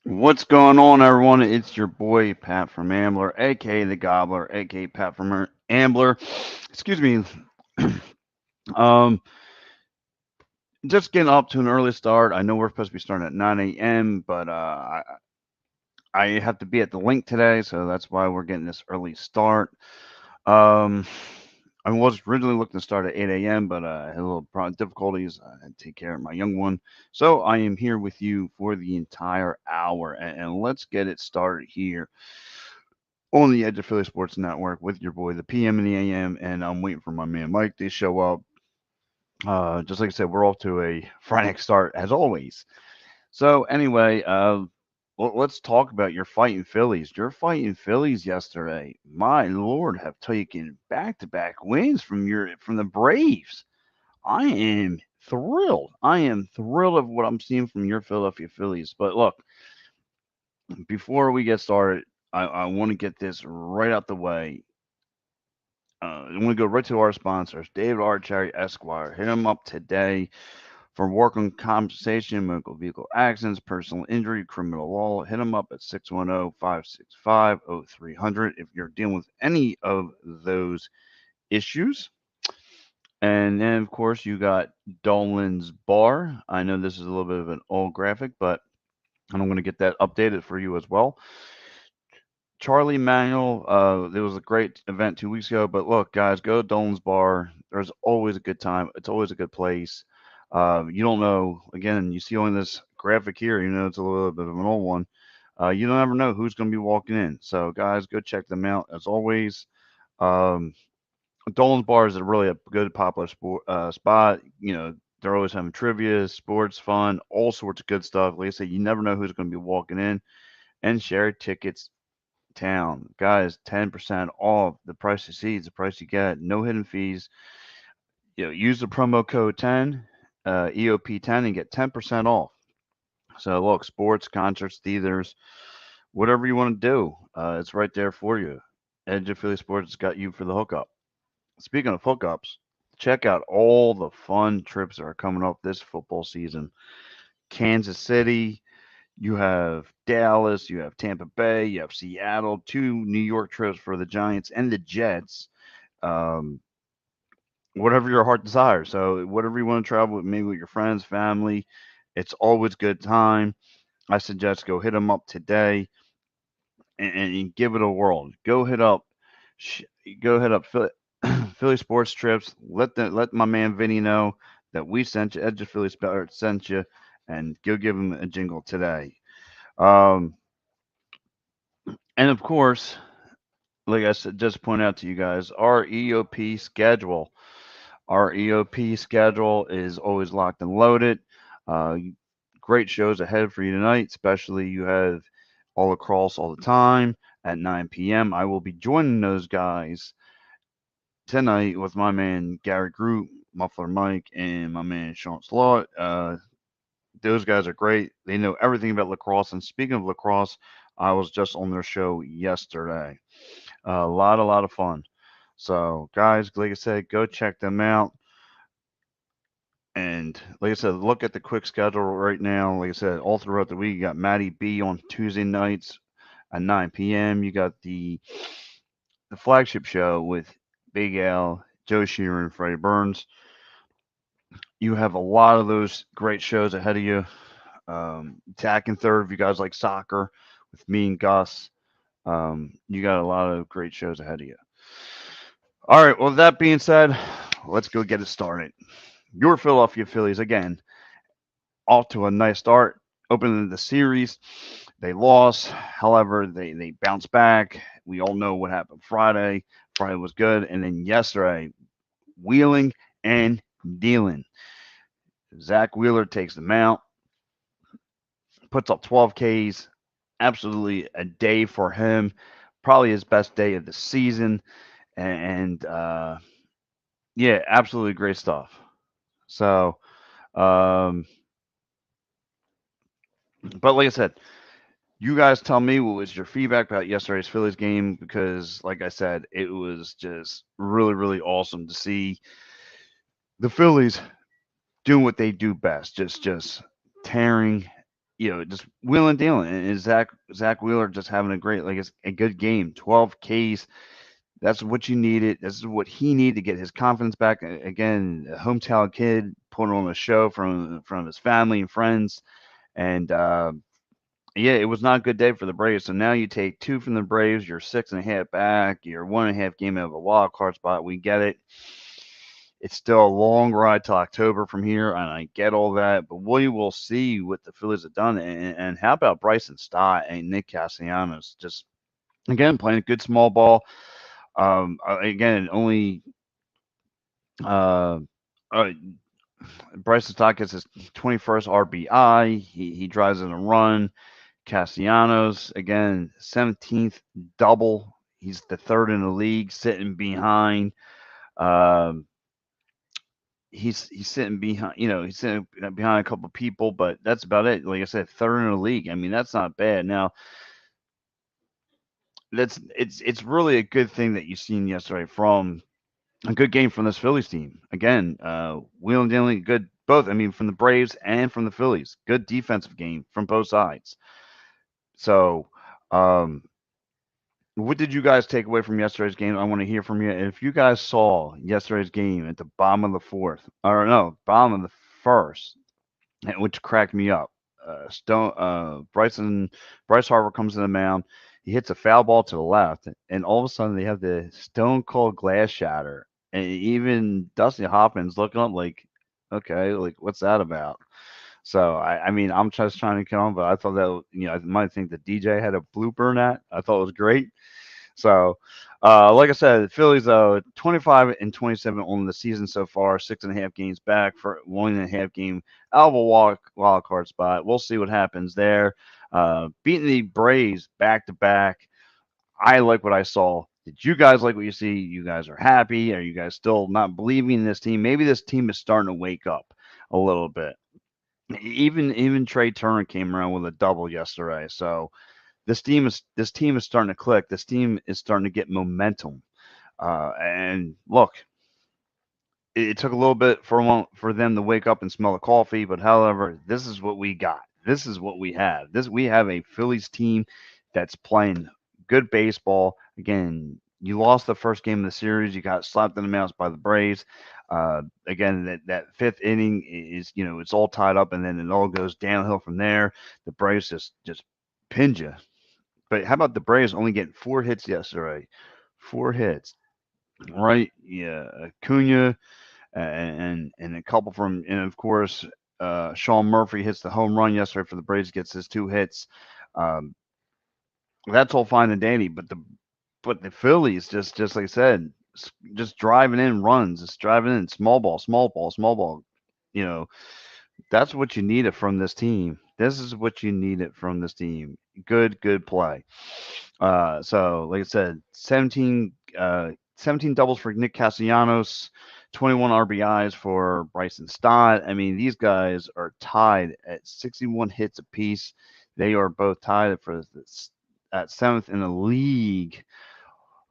What's going on, everyone? It's your boy Pat from Ambler, aka the Gobbler, aka Pat from Ambler. Excuse me. um, just getting up to an early start. I know we're supposed to be starting at 9 a.m., but I have to be at the link today, so that's why we're getting this early start. Um, I was originally looking to start at 8 a.m., but I had a little difficulties. I had to take care of my young one. So I am here with you for the entire hour, and let's get it started here on the Edge of Philly Sports Network with your boy, the PM and the AM, and I'm waiting for my man Mike to show up. Just like I said, we're off to a frantic start as always. So anyway, let's talk about your fighting Phillies. Your fighting Phillies yesterday, my lord, have taken back-to-back wins from the Braves. I am thrilled. I am thrilled of what I'm seeing from your Philadelphia Phillies. But look, before we get started, I want to get this right out the way. I want to go right to our sponsors, David Archerry Esquire. Hit him up today for work compensation, medical vehicle accidents, personal injury, criminal law. Hit him up at 610-565-0300 if you're dealing with any of those issues. And then, of course, you got Dolan's Bar. I know this is a little bit of an old graphic, but I'm going to get that updated for you as well. Charlie Manuel, there was a great event 2 weeks ago, but look, guys, go to Dolan's Bar. There's always a good time. It's always a good place. You don't know, again, you see on this graphic here, you know, it's a little bit of an old one. You don't ever know who's going to be walking in. So, guys, go check them out as always. Um, Dolan's Bar is a really a good popular spot. You know, they're always having trivia, sports, fun, all sorts of good stuff. Like I said, you never know who's going to be walking in. And share tickets town. Guys, 10% off. The price you see is the price you get. No hidden fees. You know, use the promo code 10, EOP10, and get 10% off. So, look, sports, concerts, theaters, whatever you want to do, it's right there for you. Edge of Philly Sports has got you for the hookup. Speaking of hookups, check out all the fun trips that are coming up this football season. Kansas City, you have Dallas, you have Tampa Bay, you have Seattle, two New York trips for the Giants and the Jets. Um, whatever your heart desires. So whatever you want to travel with, maybe with your friends, family, it's always good time. I suggest go hit them up today and give it a whirl. Sh- go hit up Philly Sports Trips. Let my man Vinny know that we sent you, Edge of Philly Sports sent you, and go give him a jingle today. Um, and of course, like I said, just point out to you guys, our EOP schedule. Our EOP schedule is always locked and loaded. Uh, Great shows ahead for you tonight, especially you have all across all the time at 9 p.m. I will be joining those guys tonight with my man Gary Groot, Muffler Mike, and my man Sean Slot. Those guys are great. They know everything about lacrosse. And speaking of lacrosse, I was just on their show yesterday. A lot of fun. So, guys, like I said, go check them out. And like I said, look at the quick schedule right now. Like I said, all throughout the week, you got Matty B on Tuesday nights at 9 p.m. You got the flagship show with Big Al, Joe Sheeran, and Freddie Burns. You have a lot of those great shows ahead of you. Attack and third, if you guys like soccer, with me and Gus. You got a lot of great shows ahead of you. All right. Well, that being said, let's go get it started. Your Philadelphia Phillies again off to a nice start. Opening the series, they lost. However, they bounced back. We all know what happened Friday. Friday was good, and then yesterday, wheeling and dealing. Zach Wheeler takes the mount, puts up 12 Ks. Absolutely a day for him. Probably his best day of the season, and yeah, absolutely great stuff. So, um, but like I said, you guys tell me what was your feedback about yesterday's Phillies game because, like I said, it was just really, really awesome to see the Phillies doing what they do best, just tearing. just wheeling and dealing. And Zach Wheeler just having a great, like, it's a good game. 12 Ks. That's what you needed. This is what he needed to get his confidence back. Again, a hometown kid putting on a show from his family and friends. And yeah, it was not a good day for the Braves. So now you take two from the Braves. You're 6.5 back. You're 1.5 game out of a wild card spot. We get it. It's still a long ride to October from here, and I get all that. But we will see what the Phillies have done. And how about Bryson Stott and Nick Castellanos? Just again playing a good small ball. Again, only uh, uh, Bryson Stott gets his 21st RBI. He drives in a run. Castellanos again, 17th double. He's the third in the league, sitting behind. Um, he's sitting behind. He's sitting behind a couple of people, but that's about it. Like I said, third in the league. I mean, that's not bad. Now, it's really a good thing that you've seen yesterday from a good game from this Phillies team. Again, wheeling dealing good both. I mean, from the Braves and from the Phillies, good defensive game from both sides. So, um, what did you guys take away from yesterday's game? I want to hear from you. If you guys saw yesterday's game at the bottom of the fourth, or no, bottom of the first, which cracked me up. Bryce Harper comes to the mound. He hits a foul ball to the left, and all of a sudden they have the stone cold glass shatter. And even Dusty Hoffman's looking up like, okay, like what's that about? So I mean, I'm just trying to get on, but I thought that I might think the DJ had a blooper in that. I thought it was great. So, like I said, the Phillies 25 and 27 on the season so far, 6.5 games back for 1.5 game out of a wild card spot. We'll see what happens there. Beating the Braves back to back. I like what I saw. Did you guys like what you see? You guys are happy? Are you guys still not believing in this team? Maybe this team is starting to wake up a little bit. Even Trey Turner came around with a double yesterday. So this team is starting to click. This team is starting to get momentum. And look, it took a little bit for them to wake up and smell the coffee, but however, this is what we got. This is what we have. We have a Phillies team that's playing good baseball. Again, you lost the first game of the series. You got slapped in the mouth by the Braves. Again, that fifth inning is it's all tied up, and then it all goes downhill from there. The Braves just pinned you. But how about the Braves only getting 4 hits yesterday? 4 hits, right? Yeah, Acuna and a couple from, and of course, Sean Murphy hits the home run yesterday for the Braves, gets his 2 hits. Um, that's all fine and dandy, but the Phillies just like I said, just driving in runs, just driving in small ball, small ball, small ball. You know, that's what you needed from this team. This is what you needed from this team. Good play. So, like I said, 17 doubles for Nick Castellanos, 21 RBIs for Bryson Stott. I mean, these guys are tied at 61 hits apiece. They are both tied for this, at seventh in the league,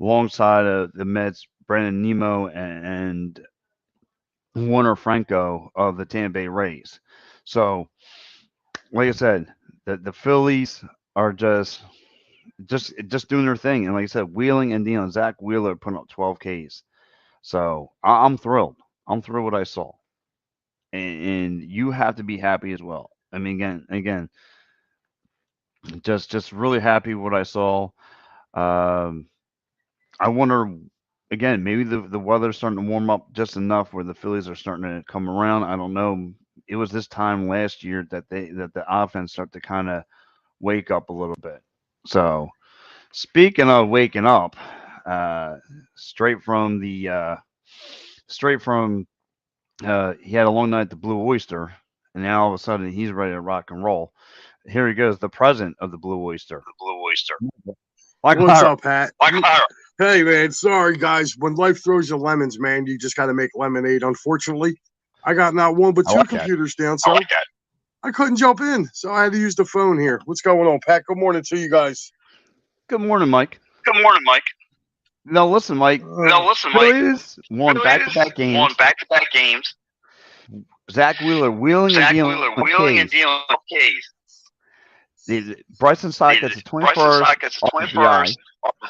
alongside of the Mets, Brandon Nemo and Warner Franco of the Tampa Bay Rays. So, like I said, the Phillies are just doing their thing, and like I said, wheeling and dealing. Zach Wheeler putting up 12 Ks. So I'm thrilled. I'm thrilled what I saw, and you have to be happy as well. I mean, again, just really happy what I saw. Um, I wonder again, maybe the weather's starting to warm up just enough where the Phillies are starting to come around. I don't know. It was this time last year that the offense started to kind of wake up a little bit. So speaking of waking up, uh, straight from the straight from he had a long night at the Blue Oyster, and now all of a sudden he's ready to rock and roll. Here he goes, the president of the Blue Oyster, The Blue Oyster. Michael What's Howard. up, Pat? Michael Howard. Hey, man. Sorry, guys. When life throws you lemons, man, you just got to make lemonade. Unfortunately, I got not one but I two like that. computers down, I so like that. I couldn't jump in. So I had to use the phone here. What's going on, Pat? Good morning to you guys. Good morning, Mike. Good morning, Mike. Now listen, Mike. Now listen, Mike. Phillies won back-to-back Phillies won games. back-to-back games. Zach Wheeler wheeling and Zach dealing Wheeler with wheeling and K's. dealing with K's. Bryson Stott gets his Bryson 21st Stott gets his RBI. 21st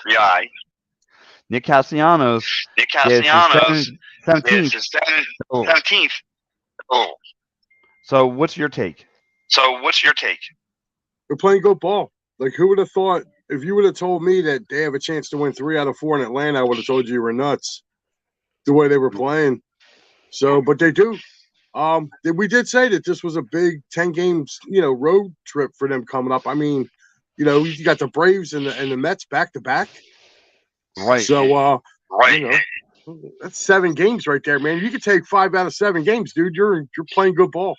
RBI. Nick Castellanos Nick gets his Castellanos gets 17th. his Oh, 17th. Oh, so what's your take? so what's your take? They're playing good ball. Like, who would have thought? If you would have told me that they have a chance to win 3 out of 4 in Atlanta, I would have told you were nuts. The way they were playing. So, but they do. We did say that this was a big 10 games, road trip for them coming up. I mean, you got the Braves and the Mets back to back. Right. So, Right. that's 7 games right there, man. You could take 5 out of 7 games, dude. You're playing good ball.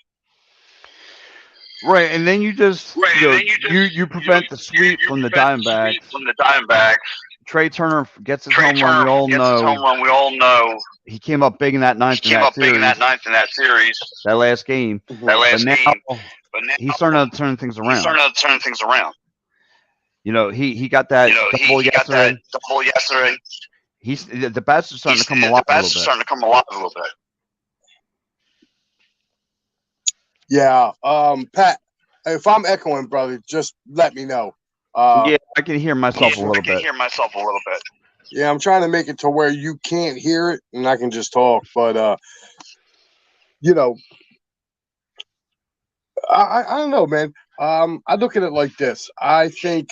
Right, and then you just Right, you know and then you prevent the sweep from the prevent the sweep Diamondbacks. from the Diamondbacks. Trey Turner gets his Trey home run. We Turner all gets his home know run. We all know he came up big in that he ninth in came that up big in that series, ninth in that series, that last game. that But last now game. But he's now starting to turn things he's around. starting to turn things around. He got that double He got that yesterday. double yesterday. The bats are starting to come alive The a little bats are bit. starting to come alive a little bit. Yeah. Pat, if I'm echoing, brother, just let me know. Yeah, I can hear myself a I little can bit. hear myself a little bit. Yeah, I'm trying to make it to where you can't hear it and I can just talk. But you know, I don't know, man. I look at it like this. I think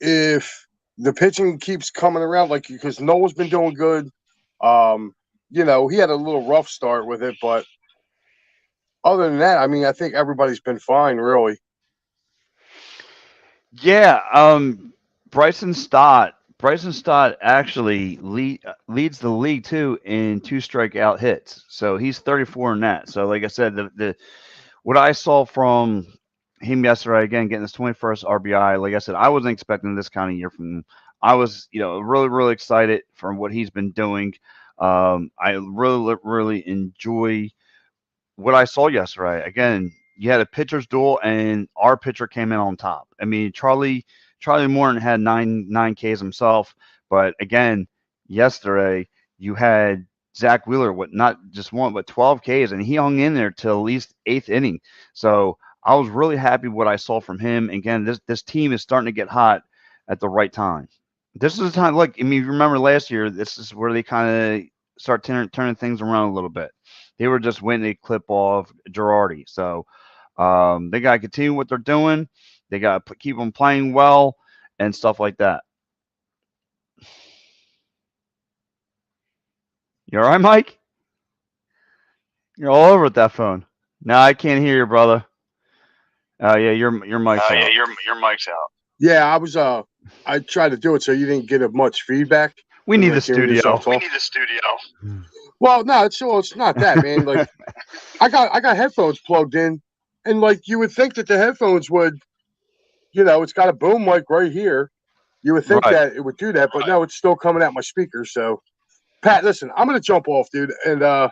if the pitching keeps coming around, like because Noah's been doing good. He had a little rough start with it, but other than that, I mean, I think everybody's been fine, really. Yeah, Bryson Stott. Bryson Stott actually leads the league too in two strikeout hits. So he's 34 in that. So like I said, the what I saw from him yesterday, again getting his 21st RBI. Like I said, I wasn't expecting this kind of year from him. I was, really really excited from what he's been doing. I really enjoy what I saw yesterday. Again, you had a pitcher's duel, and our pitcher came in on top. I mean, Charlie Morton had nine Ks himself, but again, yesterday you had Zach Wheeler with not just one but 12 Ks, and he hung in there till at least eighth inning. So I was really happy what I saw from him. Again, this team is starting to get hot at the right time. This is the time. Look, I mean, if you remember last year, this is where they kind of start turning things around a little bit. They were just waiting to clip off Girardi. So they got to continue what they're doing. They got to keep them playing well and stuff like that. You all right, Mike? You're all over with that phone. No, I can't hear you, brother. Oh yeah, your mic's Yeah, out. your mic's out. Yeah, I tried to do it so you didn't get much feedback. We need the Like hearing yourself studio. We talk. need a studio. Well, no, it's not that, man. Like I got headphones plugged in, and like you would think that the headphones would, it's got a boom mic right here. You would think Right. that it would do that, but no, it's still coming out my speakers. So, Pat, listen, I'm gonna jump off, dude, and Yeah,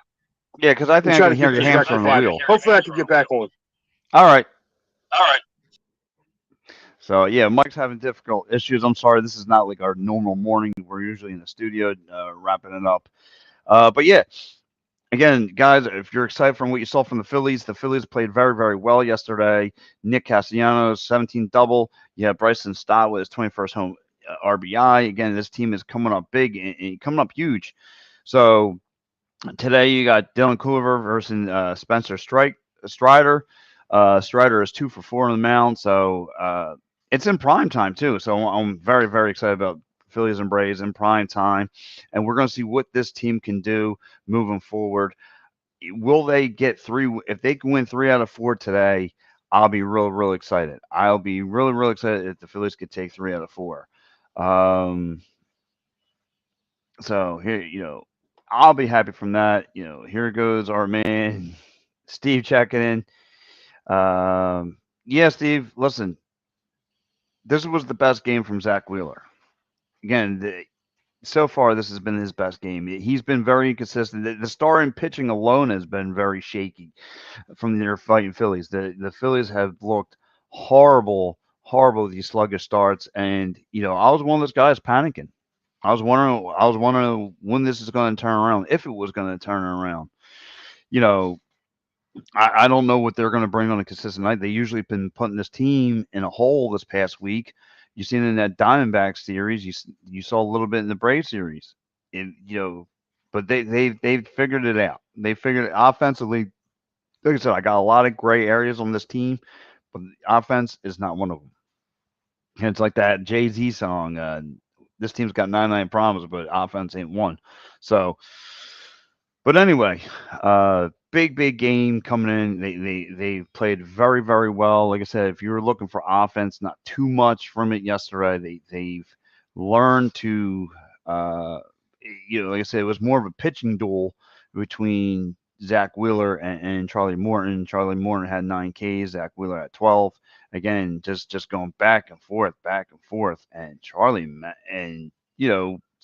because I and think I try can to hear get your this hamster on the rectified. wheel. Hopefully, I can get back on. All right. All right. So yeah, Mike's having difficult issues. I'm sorry. This is not like our normal morning. We're usually in the studio wrapping it up. But yeah, again, guys, if you're excited from what you saw from the Phillies played very, very well yesterday. Nick Castellanos, 17 double. Yeah, Bryson Stott with his 21st home RBI. Again, this team is coming up big and coming up huge. So today you got Dylan Coover versus Spencer Strider. Strider is 2 for 4 on the mound, so it's in prime time too. So I'm very, very excited about Phillies and Braves in prime time, and we're going to see what this team can do moving forward. Will they get three? If they can win 3 out of 4 today, I'll be real, real excited. I'll be really, really excited if the Phillies could take 3 out of 4. Um, so here, I'll be happy from that. Here goes our man Steve checking in. Yeah, Steve, listen, this was the best game from Zach Wheeler. Again, so far this has been his best game. He's been very inconsistent. The starting pitching alone has been very shaky from their fighting Phillies. The Phillies have looked horrible, horrible these sluggish starts, and I was one of those guys panicking. I was wondering when this is going to turn around, if it was going to turn around. You know, I don't know what they're going to bring on a consistent night. They usually been putting this team in a hole this past week. You seen it in that Diamondback series. You saw a little bit in the Brave series. But they've figured it out. They figured it offensively. Like I said, I got a lot of gray areas on this team, but the offense is not one of them. And it's like that Jay Z song. This team's got 99 problems, but offense ain't one. So, but anyway, big game coming in. They played very very well. Like I said, if you were looking for offense, not too much from it yesterday. They've learned to, uh, like I said, it was more of a pitching duel between Zach Wheeler and Charlie Morton. Charlie Morton had 9 Ks. Zach Wheeler had 12. Again, just going back and forth, and and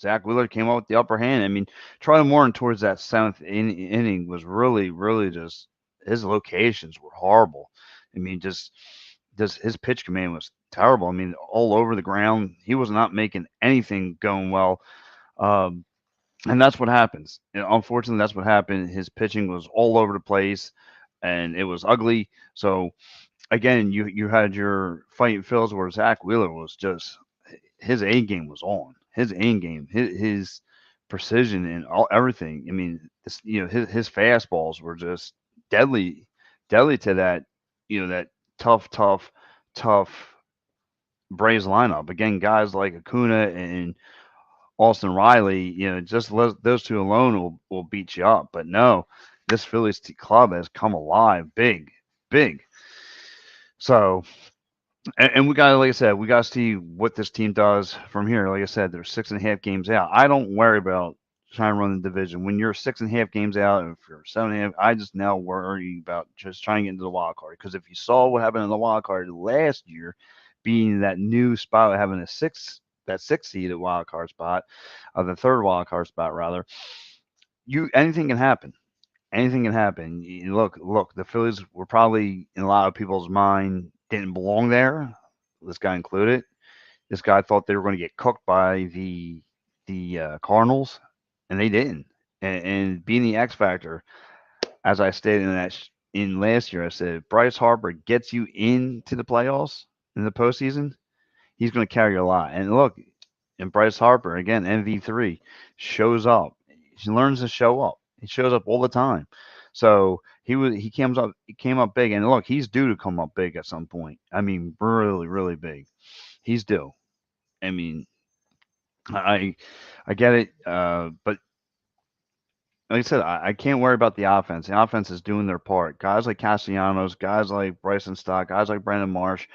Zach Wheeler came out with the upper hand. I mean, Charlie Morton towards that seventh inning was really, really just his locations were horrible. I mean, just his pitch command was terrible. I mean, all over the ground. He was not making anything going well. Um, and that's what happens. Unfortunately, that's what happened. His pitching was all over the place, and it was ugly. So again, you had your fight Phils where Zach Wheeler was just his A game was on. His A game, his precision and all everything. I mean, his fastballs were just deadly, deadly to that that tough Braves lineup. Again, guys like Acuna and Austin Riley, just those two alone will beat you up. But no, this Phillies club has come alive, big, big. So and we got, like I said, we got to see what this team does from here. Like I said, they're 6.5 games out. I don't worry about trying to run the division. When you're 6.5 games out, and if you're 7.5, I just now worry about just trying to get into the wild card. Because if you saw what happened in the wild card last year, being that new spot, having that sixth seed at wild card spot, the third wild card spot rather, anything can happen. Anything can happen. Look, the Phillies were probably in a lot of people's mind didn't belong there. This guy included. This guy thought they were going to get cooked by the Cardinals, and they didn't. And being the X factor, as I stated in last year, I said Bryce Harper gets you into the playoffs in the postseason. He's going to carry a lot. And look, and Bryce Harper again, MV3, shows up. He learns to show up. He shows up all the time. So he came up big, and look, he's due to come up big at some point. I mean, really, really big. He's due. I mean, I I get it, but like I said, I can't worry about the offense. The offense is doing their part. Guys like Castellanos, guys like Bryson Stott, guys like Brandon Marsh.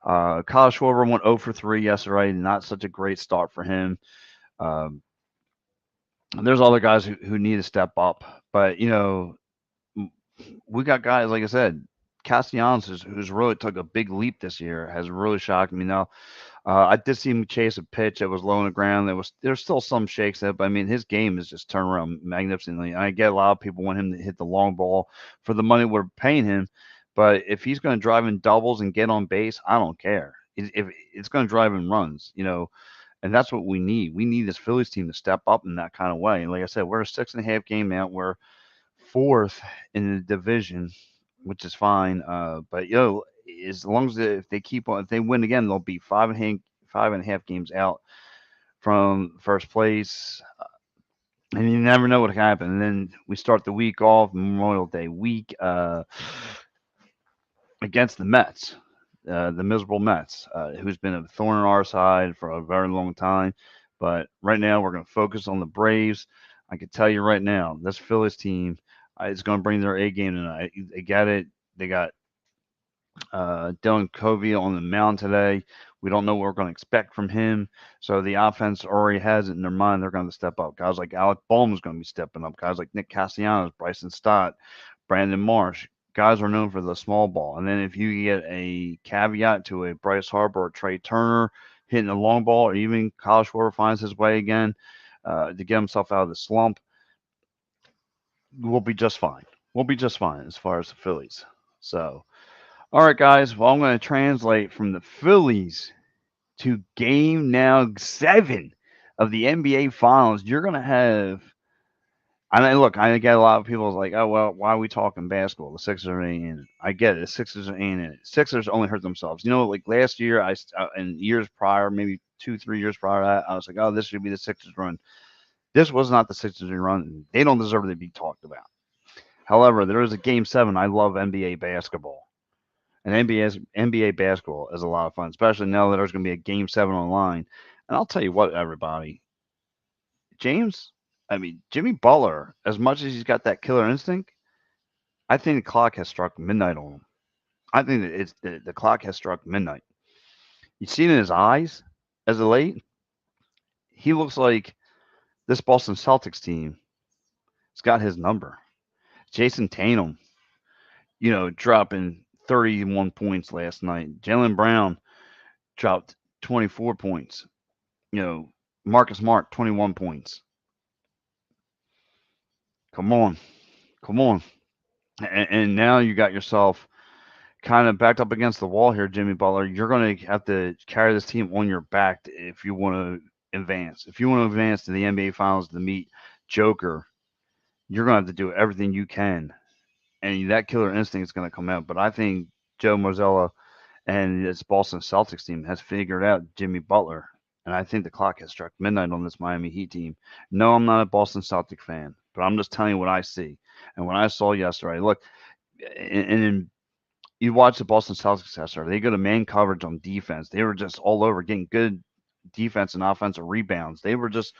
Kyle Schwarber went 0 for 3 yesterday. Not such a great start for him. Um, there's other guys who need to step up, but we got guys like I said, Castellanos who's really took a big leap this year has really shocked me. Now, I did see him chase a pitch that was low on the ground. There's still some shakes there, but I mean his game is just turned around magnificently. I get a lot of people want him to hit the long ball for the money we're paying him, but if he's going to drive in doubles and get on base, I don't care. If it's going to drive in runs, and that's what we need. We need this Phillies team to step up in that kind of way. And like I said, we're a 6.5 game out. We're fourth in the division, which is fine. But as long as if they keep on, if they win again, they'll be 5.5 games out from first place. And you never know what can happen. And then we start the week off Memorial Day week against the Mets, the miserable Mets, who's been a thorn in our side for a very long time. But right now, we're going to focus on the Braves. I can tell you right now, this Phillies team is going to bring their A game tonight. They got it. They got Dylan Covey on the mound today. We don't know what we're going to expect from him. So the offense already has it in their mind. They're going to step up. Guys like Alec Bohm is going to be stepping up. Guys like Nick Castellanos, Bryson Stott, Brandon Marsh. Guys are known for the small ball. And then if you get a caveat to a Bryce Harper or Trey Turner hitting a long ball, or even Kyle Schwarber finds his way again to get himself out of the slump, we'll be just fine. We'll be just fine as far as the Phillies. So, all right, guys. Well, I'm going to translate from the Phillies to game now 7 of the NBA Finals. You're going to have And I look, I get a lot of people like, oh well, why are we talking basketball? The Sixers ain't in it. I get it. The Sixers ain't in it. Sixers only hurt themselves. Like last year, and years prior, maybe 2, 3 years prior to that, I was like, oh, this should be the Sixers run. This was not the Sixers run. They don't deserve to be talked about. However, there is a Game 7. I love NBA basketball. And NBA basketball is a lot of fun, especially now that there's going to be a Game 7 online. And I'll tell you what, everybody, James, I mean, Jimmy Butler, as much as he's got that killer instinct, I think the clock has struck midnight on him. I think that the clock has struck midnight. You see it in his eyes as of late. He looks like this Boston Celtics team has got his number. Jason Tatum, dropping 31 points last night. Jalen Brown dropped 24 points. Marcus Smart, 21 points. Come on. Come on. And now you got yourself kind of backed up against the wall here, Jimmy Butler. You're going to have to carry this team on your back if you want to advance. If you want to advance to the NBA Finals to meet Joker, you're going to have to do everything you can. And that killer instinct is going to come out. But I think Joe Mazzulla and this Boston Celtics team has figured out Jimmy Butler. And I think the clock has struck midnight on this Miami Heat team. No, I'm not a Boston Celtic fan, but I'm just telling you what I see. And what I saw yesterday, look, and you watch the Boston Celtics yesterday, they go to man coverage on defense. They were just all over getting good defense and offensive rebounds. They were just,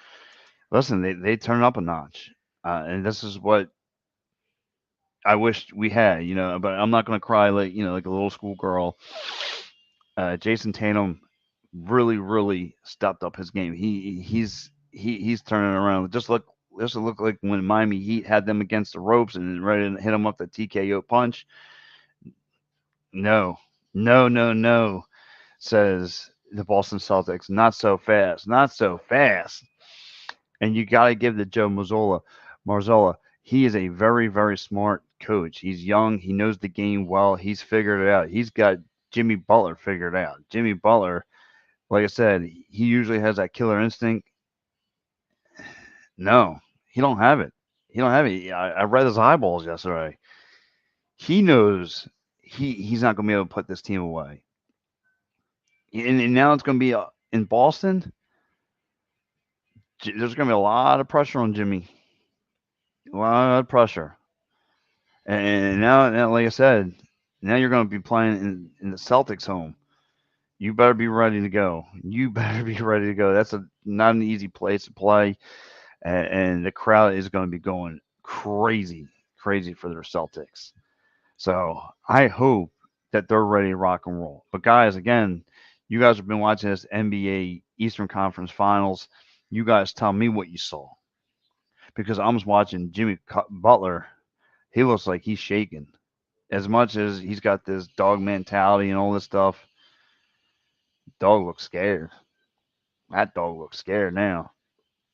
listen, they turned up a notch. And this is what I wish we had, but I'm not going to cry like a little schoolgirl. Jason Tatum really, really stepped up his game. He's turning around. Just look like when Miami Heat had them against the ropes and ready to hit them up the TKO punch. No, no, no, no, says the Boston Celtics. Not so fast. Not so fast. And you got to give the Joe Marzola. He is a very, very smart coach. He's young. He knows the game well. He's figured it out. He's got Jimmy Butler figured out. Jimmy Butler, like I said, he usually has that killer instinct. No, he don't have it. He don't have it. I read his eyeballs yesterday. He knows he's not going to be able to put this team away. And now it's going to be in Boston. There's going to be a lot of pressure on Jimmy. A lot of pressure. And now, like I said, now you're going to be playing in the Celtics home. You better be ready to go. You better be ready to go. That's not an easy place to play, and the crowd is going to be going crazy, crazy for their Celtics. So I hope that they're ready to rock and roll. But guys, again, you guys have been watching this NBA Eastern Conference Finals. You guys tell me what you saw because I'm just watching Jimmy Butler. He looks like he's shaking. As much as he's got this dog mentality and all this stuff, dog looks scared. That dog looks scared now.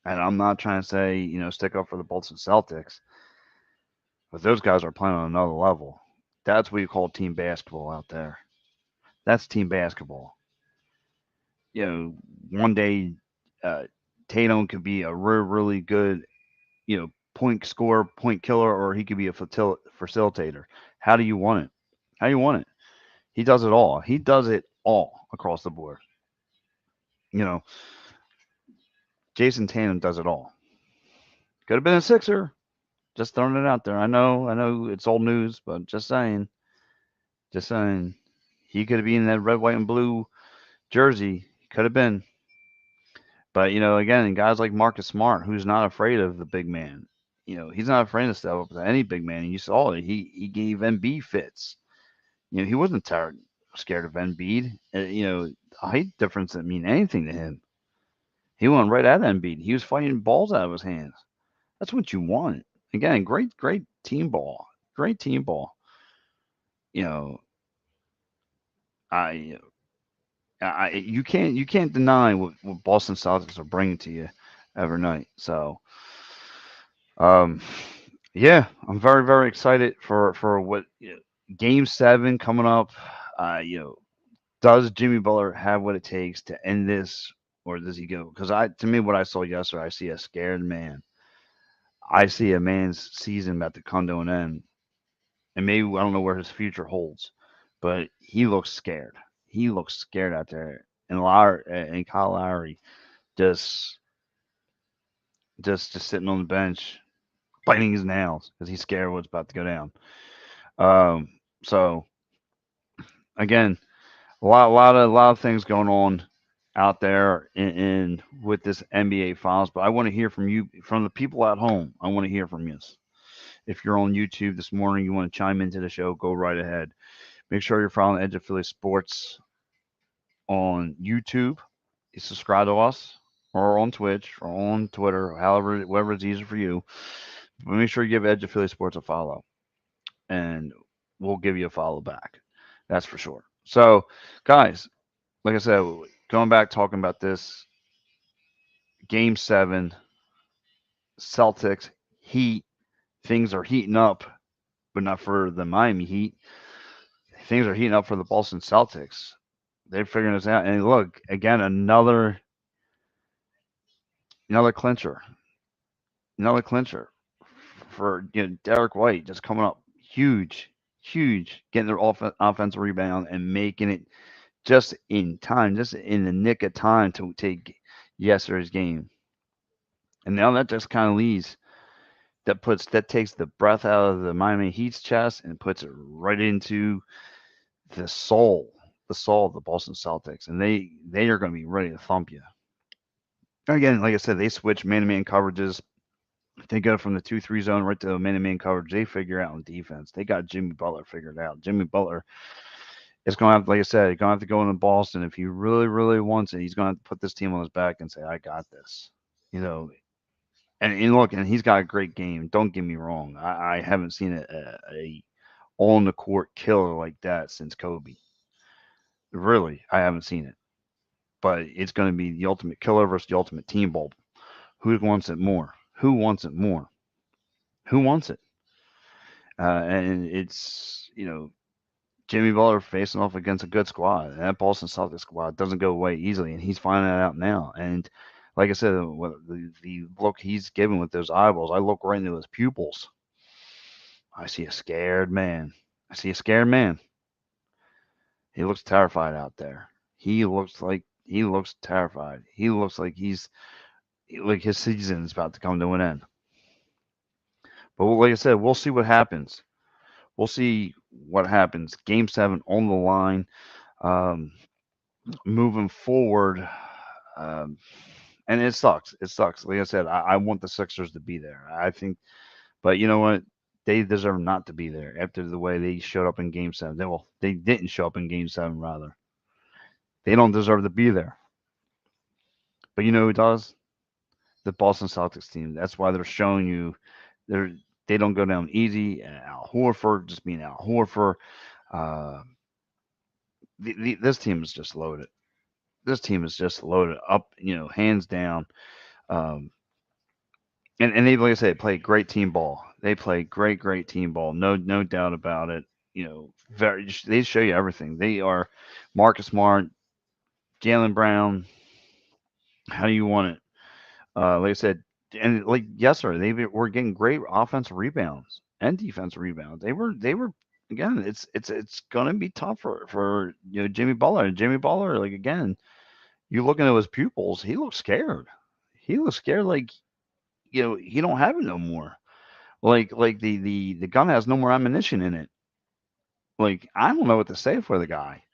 And I'm not trying to say, stick up for the Boston Celtics, but those guys are playing on another level. That's what you call team basketball out there. That's team basketball. One day uh, Tatum could be a really, really good, point scorer, point killer, or he could be a facilitator. How do you want it? How do you want it? He does it all. He does it all across the board. You know, Jason Tatum does it all. Could have been a Sixer. Just throwing it out there. I know it's old news, but just saying, just saying. He could have been in that red, white, and blue jersey. He could have been. But again, guys like Marcus Smart, who's not afraid of the big man. He's not afraid to step up to any big man. And you saw it. He gave Embiid fits. He wasn't tired, scared of Embiid. Height difference didn't mean anything to him. He went right at Embiid. He was fighting balls out of his hands. That's what you want. Again, great team ball. Great team ball. You know, I, you can't deny what Boston Celtics are bringing to you every night. So, um, yeah, I'm very very excited for what Game 7 coming up. Does Jimmy Butler have what it takes to end this, or does he go? Because to me, what I saw yesterday, I see a scared man. I see a man's season about to come to an end, and maybe I don't know where his future holds, but he looks scared. He looks scared out there, and Kyle Lowry just just sitting on the bench, biting his nails because he's scared what's about to go down. Um, so again, a lot of things going on out there in with this NBA Finals. But I want to hear from you, from the people at home. I want to hear from you. If you're on YouTube this morning, you want to chime into the show, go right ahead. Make sure you're following Edge of Philly Sports on YouTube. You subscribe to us, or on Twitch, or on Twitter, however, whatever is easier for you. But make sure you give Edge of Philly Sports a follow, and we'll give you a follow back. That's for sure. So, guys, like I said, going back talking about this game seven, Celtics, Heat, things are heating up, but not for the Miami Heat. Things are heating up for the Boston Celtics. They're figuring this out. And look, again, another clincher, another clincher for Derek White just coming up huge, huge, getting their offensive rebound and making it just in time, just in the nick of time to take yesterday's game. And now that just kind of leaves that takes the breath out of the Miami Heat's chest and puts it right into the soul of the Boston Celtics, and they are going to be ready to thump you. Again, like I said, they switch man-to-man coverages. They go from the 2-3 zone right to the man-to-man coverage. They figure out on defense. They got Jimmy Butler figured out. Jimmy Butler is going to have, like I said, he's going to have to go into Boston if he really, really wants it. He's going to have to put this team on his back and say, "I got this." You know, and look, and he's got a great game. Don't get me wrong. I haven't seen a on the court killer like that since Kobe. Really, I haven't seen it. But it's going to be the ultimate killer versus the ultimate team ball. Who wants it more? Who wants it more? Who wants it? And it's Jimmy Butler facing off against a good squad. And that Boston Celtics squad doesn't go away easily, and he's finding that out now. And like I said, the look he's giving with those eyeballs, I look right into his pupils. I see a scared man. I see a scared man. He looks terrified out there. He looks terrified. He looks like he's like his season is about to come to an end. But like I said, we'll see what happens. We'll see what happens. Game seven on the line. Um, moving forward, um, and it sucks. It sucks. Like I said, I want the Sixers to be there. I think, but you know what? They deserve not to be there after the way they showed up in Game Seven. They didn't show up in Game Seven. Rather, they don't deserve to be there. But you know who does? The Boston Celtics team. That's why they're showing you they're they don't go down easy. Al Horford just being Al Horford. Uh, this team is just loaded. This team is just loaded up, hands down. Um, and they, like I said, play great team ball. They play great team ball. No doubt about it. They show you everything. They are Marcus Smart, Jalen Brown. How do you want it? Like I said, and like yesterday, they were getting great offensive rebounds and defensive rebounds. They were again. It's gonna be tough for Jimmy Butler. And Jimmy Butler, like again, you look into his pupils, he looks scared. He looks scared, like he don't have it no more. Like the gun has no more ammunition in it. Like I don't know what to say for the guy,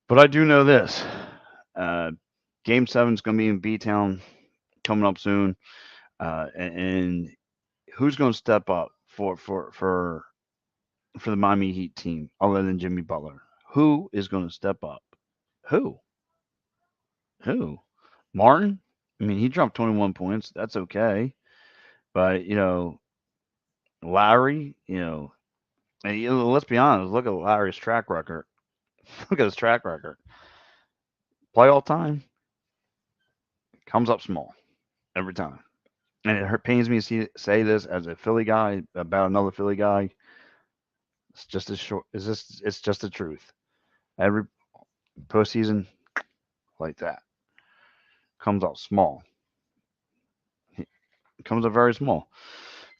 but I do know this. Uh, Game seven's gonna be in B Town coming up soon. And who's going to step up for the Miami Heat team other than Jimmy Butler? Who is going to step up? Who? Who? Martin? I mean, he dropped 21 points. That's okay. But, Lowry, and, let's be honest. Look at Lowry's track record. Look at his track record. Play all time, comes up small every time. And it pains me to say this as a Philly guy about another Philly guy. It's just as short. It's just the truth. Every postseason like that comes out small. comes up very small.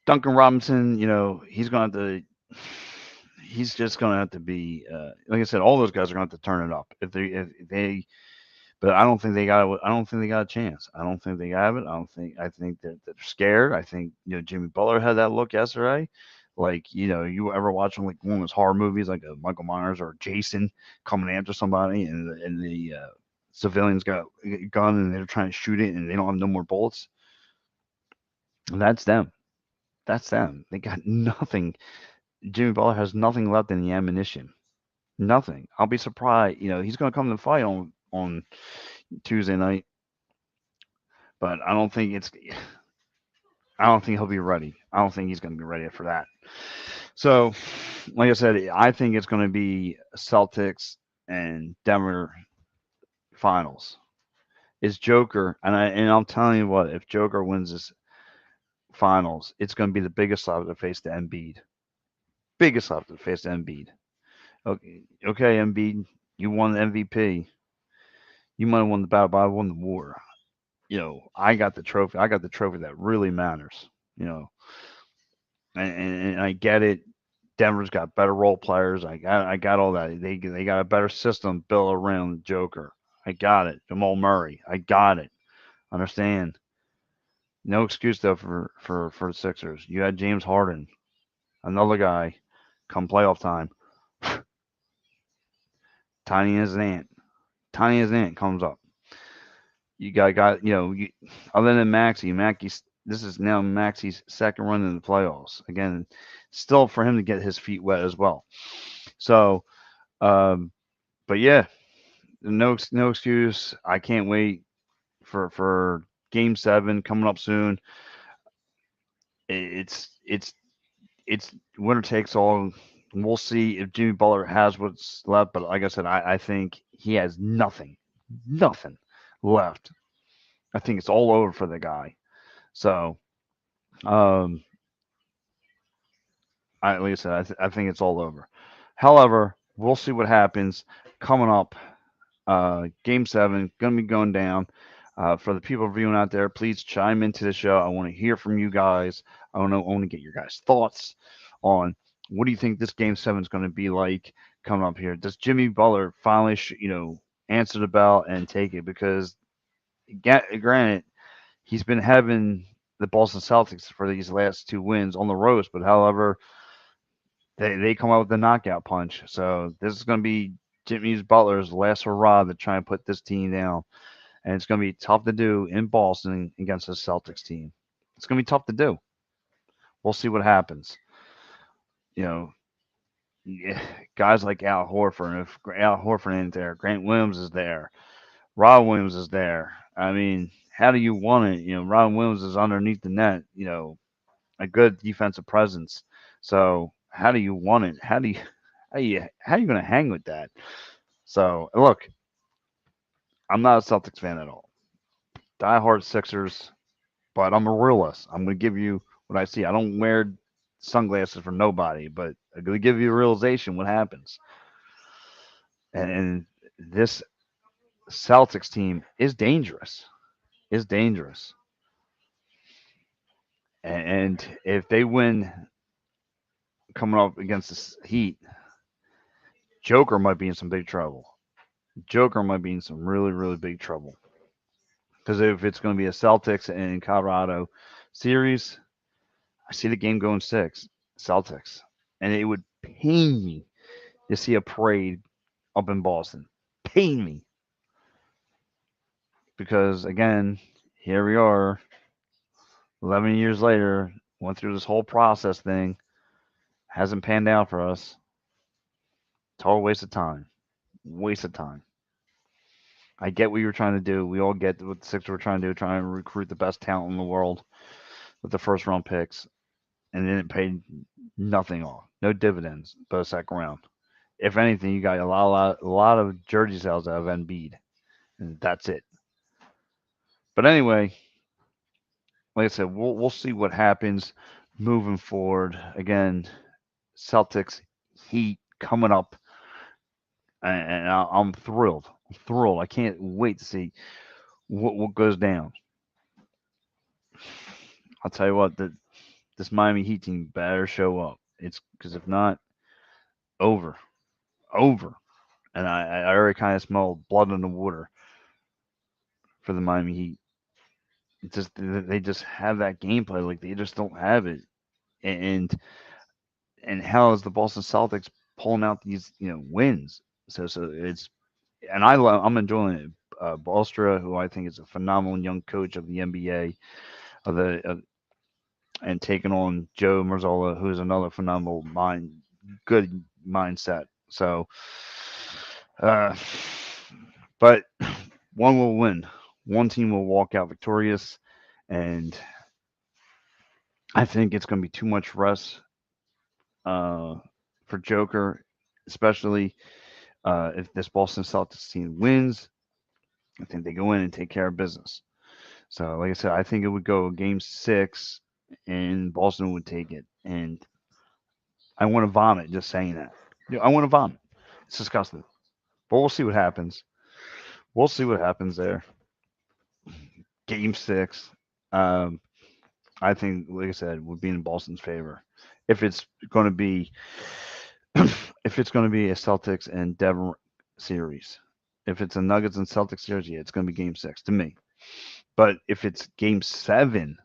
Duncan Robinson, he's going to have to. He's just going to have to be, like I said, all those guys are going to have to turn it up if they. But I don't think they got. I don't think they got a chance. I don't think they have it. I don't think. I think they're scared. I think Jimmy Butler had that look yesterday. Like you ever watching like one of those horror movies like Michael Myers or Jason coming after somebody and the civilians got a gun and they're trying to shoot it and they don't have no more bullets. That's them. That's them. They got nothing. Jimmy Butler has nothing left in the ammunition. Nothing. I'll be surprised. He's going to come to the fight on Tuesday night, but I don't think it's. I don't think he'll be ready. I don't think he's going to be ready for that. So, like I said, I think it's going to be Celtics and Denver finals. It's Joker, and I'm telling you what, if Joker wins this finals, it's going to be the biggest slap to the face to Embiid. Biggest slap to the face to Embiid. Okay, Embiid, you won the MVP. You might have won the battle, but I won the war. I got the trophy. I got the trophy that really matters. You know, and I get it. Denver's got better role players. I got all that. They got a better system built around Joker. I got it. Jamal Murray. I got it. Understand? No excuse though for the Sixers. You had James Harden, another guy, come playoff time, tiny as an ant. Tiny as an ant comes up. You got other than Maxey's this is now Maxey's second run in the playoffs. Again, still for him to get his feet wet as well. So, um, but yeah, no excuse. I can't wait for Game 7 coming up soon. It's winner takes all. We'll see if Jimmy Butler has what's left, but like I said, I think he has nothing left. I think it's all over for the guy. So, um, like I said, I think it's all over. However, we'll see what happens coming up. Game 7 gonna be going down. For the people viewing out there, please chime into the show. I want to hear from you guys. I want to get your guys' thoughts on what do you think this Game 7 is going to be like coming up here. Does Jimmy Butler finally, answer the bell and take it? Because, granted, he's been having the Boston Celtics for these last 2 wins on the road, but however, they come out with the knockout punch. So this is going to be Jimmy Butler's last hurrah to try and put this team down, and it's going to be tough to do in Boston against the Celtics team. It's going to be tough to do. We'll see what happens. You know, yeah, guys like Al Horford. If Al Horford ain't there, Grant Williams is there. Rob Williams is there. I mean, how do you want it? Rob Williams is underneath the net. A good defensive presence. So how do you want it? How are you going to hang with that? So look, I'm not a Celtics fan at all. Diehard Sixers, but I'm a realist. I'm going to give you what I see. I don't wear sunglasses for nobody, but I'm going to give you a realization what happens. And this Celtics team is dangerous. Is dangerous. And if they win coming up against the Heat, Joker might be in some big trouble. Joker might be in some really, really big trouble. Because if it's going to be a Celtics and Colorado series, I see the game going 6 Celtics, and it would pain me to see a parade up in Boston. Pain me because again, here we are, 11 years later, went through this whole process thing, hasn't panned out for us. Total waste of time. Waste of time. I get what you were trying to do. We all get what the Sixers were trying to do, trying to recruit the best talent in the world with the first round picks, and then it paid nothing off, no dividends, but a second round. If anything, you got a lot of jersey sales out of Embiid, and that's it. But anyway, like I said, we'll see what happens moving forward. Again, Celtics Heat coming up, and I'm thrilled. I'm thrilled. I can't wait to see what goes down. I'll tell you what, this Miami Heat team better show up. It's because if not, over, over. And I already kind of smell blood in the water for the Miami Heat. It's just they just have that gameplay, like they just don't have it. And how is the Boston Celtics pulling out these wins? So it's and I'm enjoying it. Balstra, who I think is a phenomenal young coach of the NBA, of the and taking on Joe Mazzola, who is another phenomenal good mindset. So, uh, but one will win. One team will walk out victorious, and I think it's going to be too much rest uh, for Joker, especially if this Boston Celtics team wins. I think they go in and take care of business. So, like I said, I think it would go game 6, and Boston would take it. And I want to vomit just saying that. I want to vomit. It's disgusting. But we'll see what happens. We'll see what happens there. Game 6. Um, I think, like I said, would be in Boston's favor. If it's going to be, if it's going to be a Celtics and Denver series, if it's a Nuggets and Celtics series, yeah, it's going to be Game 6 to me. But if it's Game 7,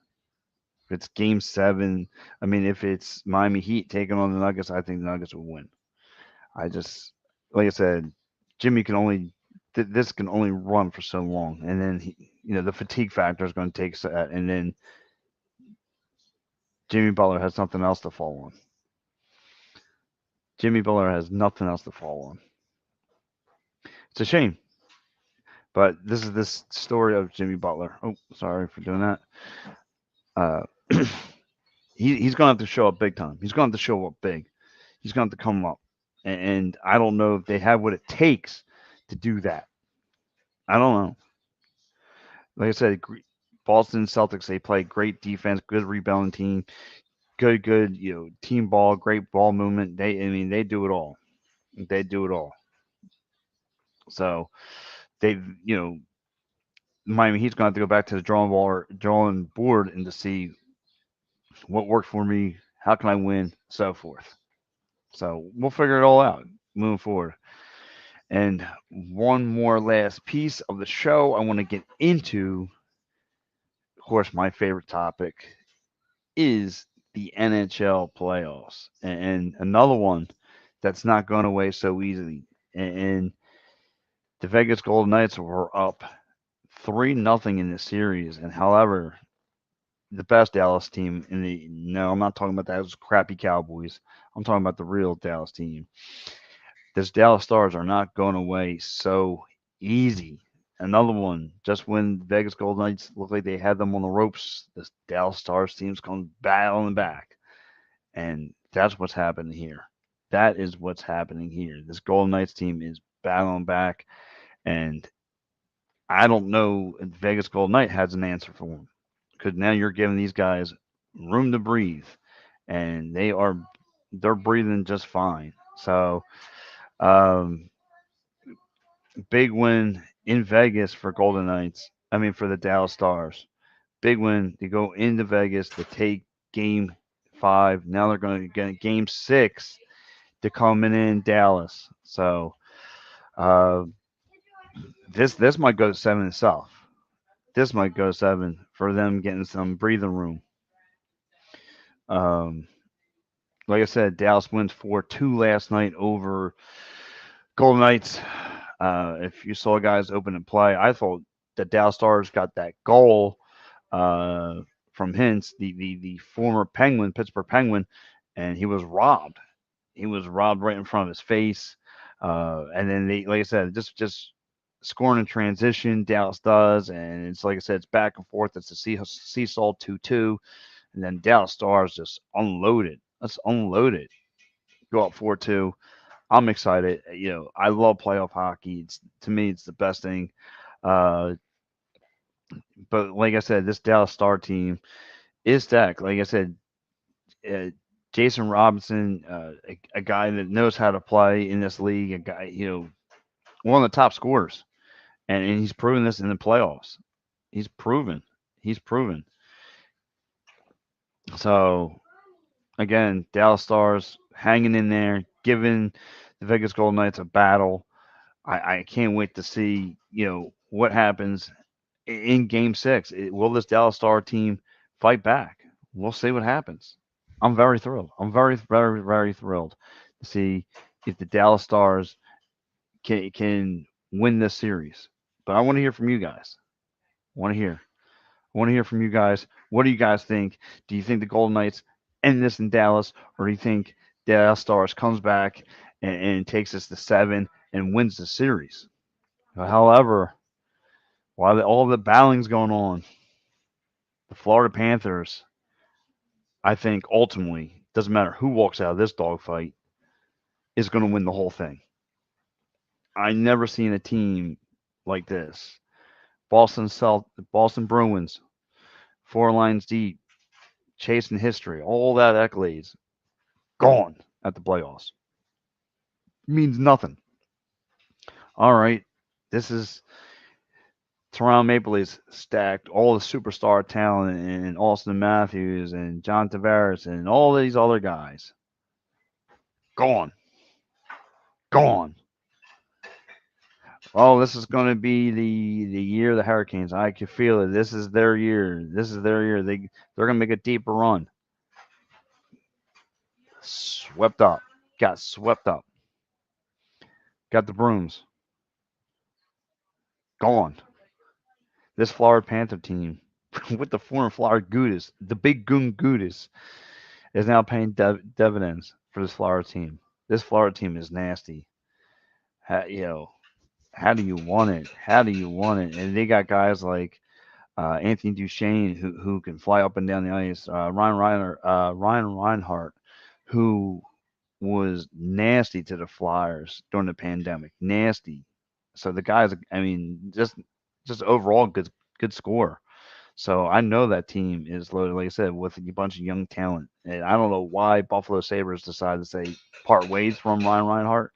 if it's Game 7, I mean, if it's Miami Heat taking on the Nuggets, I think the Nuggets will win. I just, like I said, Jimmy can only this can only run for so long, and then the fatigue factor is going to take that, and then Jimmy Butler has nothing else to fall on. Jimmy Butler has nothing else to fall on. It's a shame, but this is this story of Jimmy Butler. Oh, sorry for doing that. Uh, he's going to have to show up big time. He's going to have to show up big. He's going to have to come up, and I don't know if they have what it takes to do that. I don't know. Like I said, Boston Celtics, they play great defense, good rebounding team, good, team ball, great ball movement. I mean, they do it all. They do it all. So they, Miami Heat's going to have to go back to the drawing board, and to see what worked for me, how can I win, so forth. So we'll figure it all out moving forward. And one more last piece of the show I want to get into, of course, my favorite topic is the NHL playoffs, and another one that's not going away so easily. And the Vegas Golden Knights were up 3-0 in the series, and however, the best Dallas team in the no, I'm not talking about those crappy Cowboys. I'm talking about the real Dallas team. This Dallas Stars are not going away so easy. Another one, just when Vegas Golden Knights looked like they had them on the ropes, this Dallas Stars team's come battling back. And that's what's happening here. That is what's happening here. This Golden Knights team is battling back, and I don't know if Vegas Golden Knight has an answer for them, because now you're giving these guys room to breathe, and they're breathing just fine. So, um, big win in Vegas for Golden Knights. I mean, for the Dallas Stars. Big win. They go into Vegas to take Game 5. Now they're going to get Game 6 to come in Dallas. So uh, this might go to 7 itself. This might go 7 for them getting some breathing room. Um, like I said, Dallas wins 4-2 last night over Golden Knights. If you saw guys open and play, I thought the Dallas Stars got that goal uh, from Hintz, the former Penguin, Pittsburgh Penguin, and he was robbed. He was robbed right in front of his face. And then they, like I said, just scoring in transition. Dallas does, and it's like I said, it's back and forth. It's a seesaw 2-2, and then Dallas Stars just unloaded. Let's unload it. Go up 4-2. I'm excited. I love playoff hockey. It's to me, it's the best thing. Uh, but like I said, this Dallas Star team is stacked. Like I said, uh, Jason Robinson, a guy that knows how to play in this league, a guy, one of the top scorers, and he's proven this in the playoffs. He's proven. He's proven. So again, Dallas Stars hanging in there, giving the Vegas Golden Knights a battle. I can't wait to see what happens in Game Six. Will this Dallas Star team fight back? We'll see what happens. I'm very thrilled. I'm very thrilled to see if the Dallas Stars can win this series. But I want to hear from you guys. I want to hear. I want to hear from you guys. What do you guys think? Do you think the Golden Knights end this in Dallas, or do you think Dallas Stars comes back and takes us to seven and wins the series? However, while all the battling's going on, the Florida Panthers, I think ultimately, doesn't matter who walks out of this dogfight, is going to win the whole thing. I never seen a team like this. Boston Bruins, four lines deep, chasing history, all that accolades, gone at the playoffs. Means nothing. All right, this is Toronto Maple Leafs stacked all the superstar talent and Austin Matthews and John Tavares and all these other guys. Gone. Gone. Oh, this is going to be the year of the Hurricanes. I can feel it. This is their year. This is their year. They're going to make a deeper run. Swept up. Got swept up. Got the brooms. Gone. This Florida Panther team with the former Florida Gudis, the big goon Gudis, is now paying dividends for this Florida team. This Florida team is nasty. How do you want it? How do you want it? And they got guys like Anthony Duchesne who can fly up and down the ice. Ryan Reinhart, who was nasty to the Flyers during the pandemic. Nasty. So the guys, I mean, just overall good score. So I know that team is loaded, like I said, with a bunch of young talent. And I don't know why Buffalo Sabres decided to say part ways from Ryan Reinhart,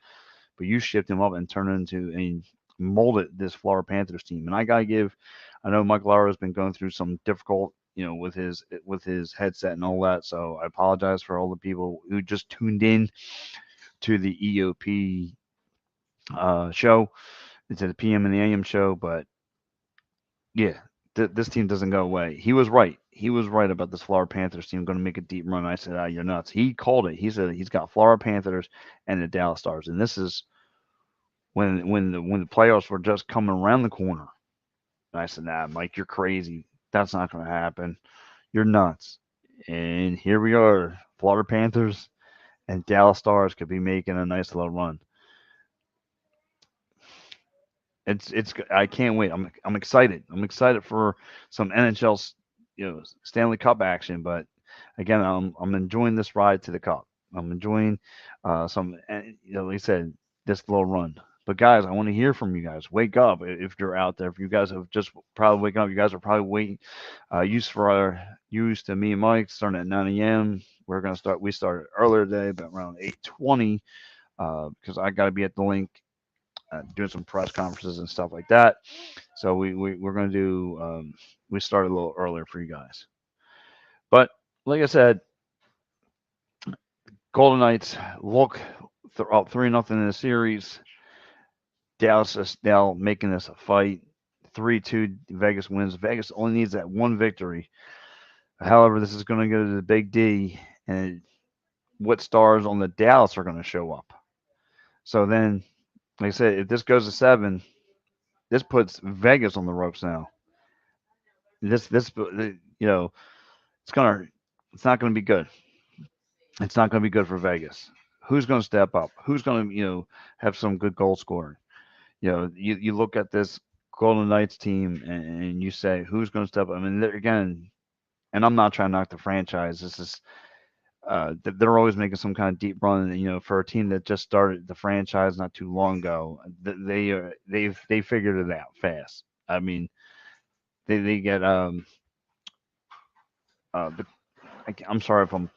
but you shipped him up and turned it into and molded this Florida Panthers team. And I gotta give, I know Mike Lara has been going through some difficult, with his headset and all that. So I apologize for all the people who just tuned in to the EOP show, to the PM and the AM show. But yeah, this team doesn't go away. He was right. He was right about this Florida Panthers team going to make a deep run. I said, you're nuts. He called it. He said he's got Florida Panthers and the Dallas Stars, and this is when the playoffs were just coming around the corner. And I said, nah, Mike, you're crazy. That's not going to happen. You're nuts. And here we are. Florida Panthers and Dallas Stars could be making a nice little run. It's I can't wait. I'm excited. I'm excited for some NHL Stanley Cup action. But again, I'm enjoying this ride to the cup. I'm enjoying some like I said, this little run. But guys, I want to hear from you guys. Wake up if you're out there. If you guys have just probably waking up, you guys are probably waiting. Used to me and Mike starting at 9 a.m. We're gonna start. We started earlier today, but around 8:20 because I got to be at the link doing some press conferences and stuff like that. So we're going to do, we started a little earlier for you guys. But like I said, Golden Knights look up 3-0 in the series. Dallas is now making this a fight. 3-2 Vegas wins. Vegas only needs that one victory. However, this is going to go to the Big D, and what stars on the Dallas are going to show up. So then, like I said, if this goes to 7, this puts Vegas on the ropes now. It's gonna, it's not gonna be good. It's not gonna be good for Vegas. Who's gonna step up? Who's gonna, have some good goal scoring? You look at this Golden Knights team and you say who's gonna step up? I mean, again, and I'm not trying to knock the franchise. This is they're always making some kind of deep run. And, for a team that just started the franchise not too long ago, they figured it out fast. I mean, they get the I'm sorry if I'm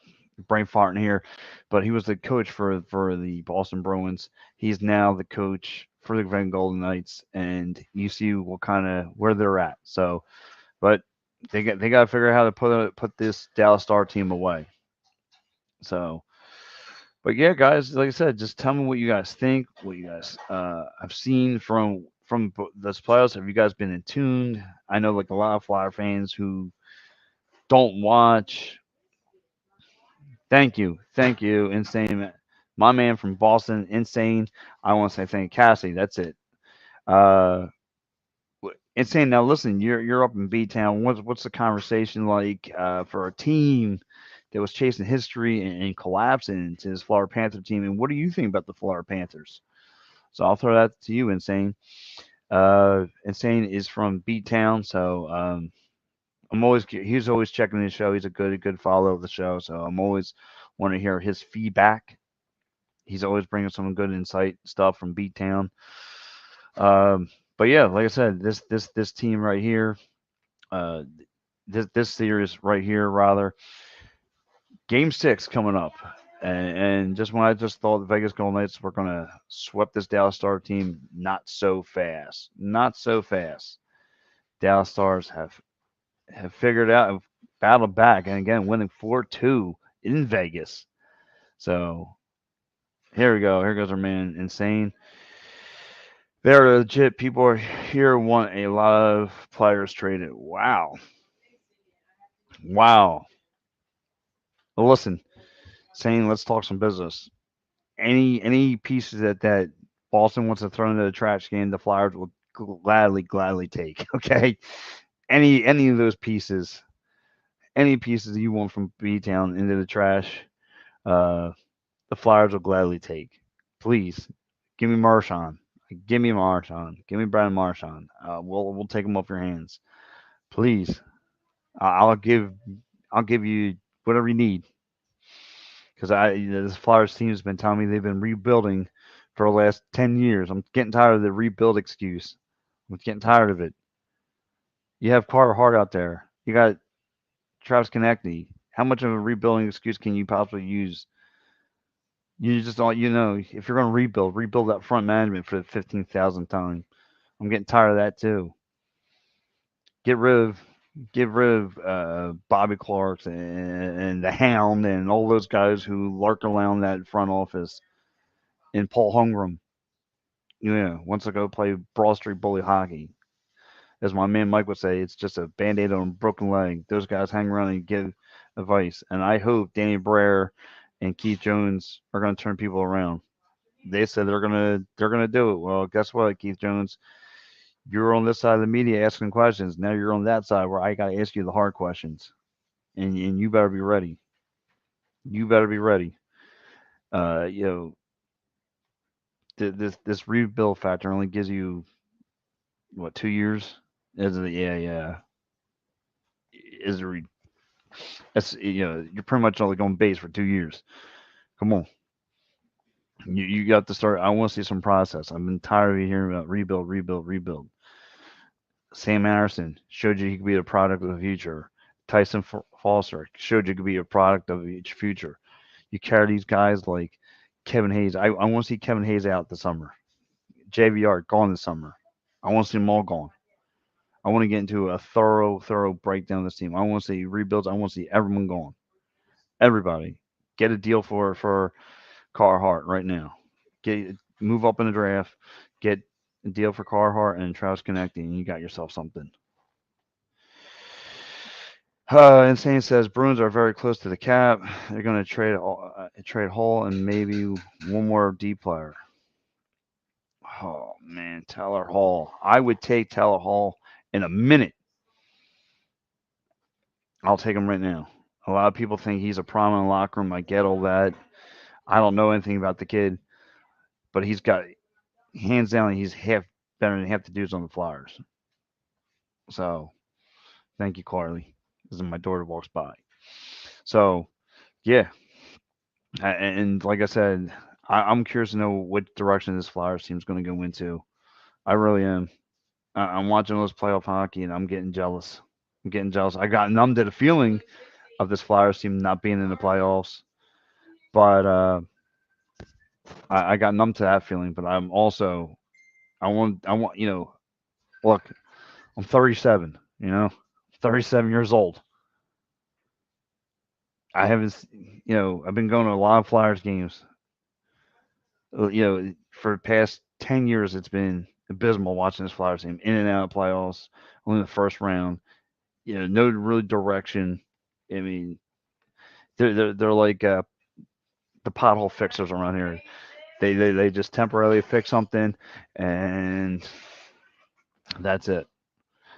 brain farting here, but he was the coach for the Boston Bruins. He's now the coach for the Van Golden Knights, and you see what kind of where they're at. So, but they got to figure out how to put this Dallas Star team away. So, but yeah, guys, like I said, just tell me what you guys think, what you guys have seen from this playoffs. Have you guys been in tuned? I know like a lot of Flyer fans who don't watch. Thank you, insane, my man from Boston, insane. I want to say thank Cassie. That's it. Uh, Insane. Now listen, you're up in B Town. What's the conversation like for a team that was chasing history and collapsing into this Florida Panther team? And what do you think about the Florida Panthers? So I'll throw that to you, Insane. Insane is from B Town, so he's always checking the show. He's a good follower of the show, so I'm always want to hear his feedback. He's always bringing some good insight stuff from B Town. But yeah, like I said, this team right here, uh, this series right here, rather, Game 6 coming up, and just when I just thought the Vegas Golden Knights were gonna sweep this Dallas Star team, not so fast, not so fast. Dallas Stars have figured out, have battled back, and again winning 4-2 in Vegas. So here we go. Here goes our man, Insane. They're legit. People are here want a lot of players traded. Wow. Wow. Well, listen, saying let's talk some business. Any pieces that Boston wants to throw into the trash can, the Flyers will gladly take. Okay, any of those pieces, any pieces you want from B Town into the trash, uh, the Flyers will gladly take. Please, give me Marchand. Give me Marchand. Give me Brandon Marchand. We'll take them off your hands. Please, I'll give you whatever you need. Because this Flyers team has been telling me they've been rebuilding for the last 10 years. I'm getting tired of the rebuild excuse. I'm getting tired of it. You have Carter Hart out there. You got Travis Konechny. How much of a rebuilding excuse can you possibly use? You just don't, if you're going to rebuild that front management for the 15,000th time. I'm getting tired of that too. Get rid of, get rid of Bobby Clark and the Hound and all those guys who lurk around that front office and Paul Hungrum. Yeah, wants to go play Broad Street bully hockey. As my man Mike would say, it's just a band-aid on a broken leg. Those guys hang around and give advice. And I hope Danny Breyer and Keith Jones are going to turn people around. They said they're gonna do it. Well, guess what, Keith Jones? You're on this side of the media asking questions. Now you're on that side where I got to ask you the hard questions, and you better be ready. You better be ready. Uh, you know, this rebuild factor only gives you what 2 years? Is it? Yeah, yeah. Is it? That's you're pretty much only going base for 2 years. Come on, you got to start. I want to see some process. I've been tired of hearing about rebuild, rebuild, rebuild. Sam Anderson showed you he could be a product of the future. Tyson Foster showed you could be a product of each future. You carry these guys like Kevin Hayes. I want to see Kevin Hayes out this summer. JVR gone this summer. I want to see them all gone. I want to get into a thorough breakdown of this team. I want to see rebuilds. I want to see everyone gone. Everybody. Get a deal for Carhart right now. Move up in the draft. Get a deal for Carhart and Travis Connecting, and you got yourself something. Insane says Bruins are very close to the cap. They're going to trade Hall and maybe one more D player. Oh man, Tyler Hall. I would take Tyler Hall in a minute. I'll take him right now. A lot of people think he's a prominent locker room. I get all that. I don't know anything about the kid, but he's got hands down. He's half better than half the dudes on the Flyers. So thank you, Carly. This is my daughter walks by. So yeah, and like I said, I'm curious to know what direction this Flyers team is going to go into. I really am. I'm watching those playoff hockey, and I'm getting jealous. I'm getting jealous. I got numb to the feeling of this Flyers team not being in the playoffs, but I got numb to that feeling. But I'm also I want look, I'm 37. 37 years old. I haven't, I've been going to a lot of Flyers games. For the past 10 years, it's been abysmal watching this Flyers team in and out of playoffs, only the first round. No real direction. I mean, they're like the pothole fixers around here. They just temporarily fix something, and that's it.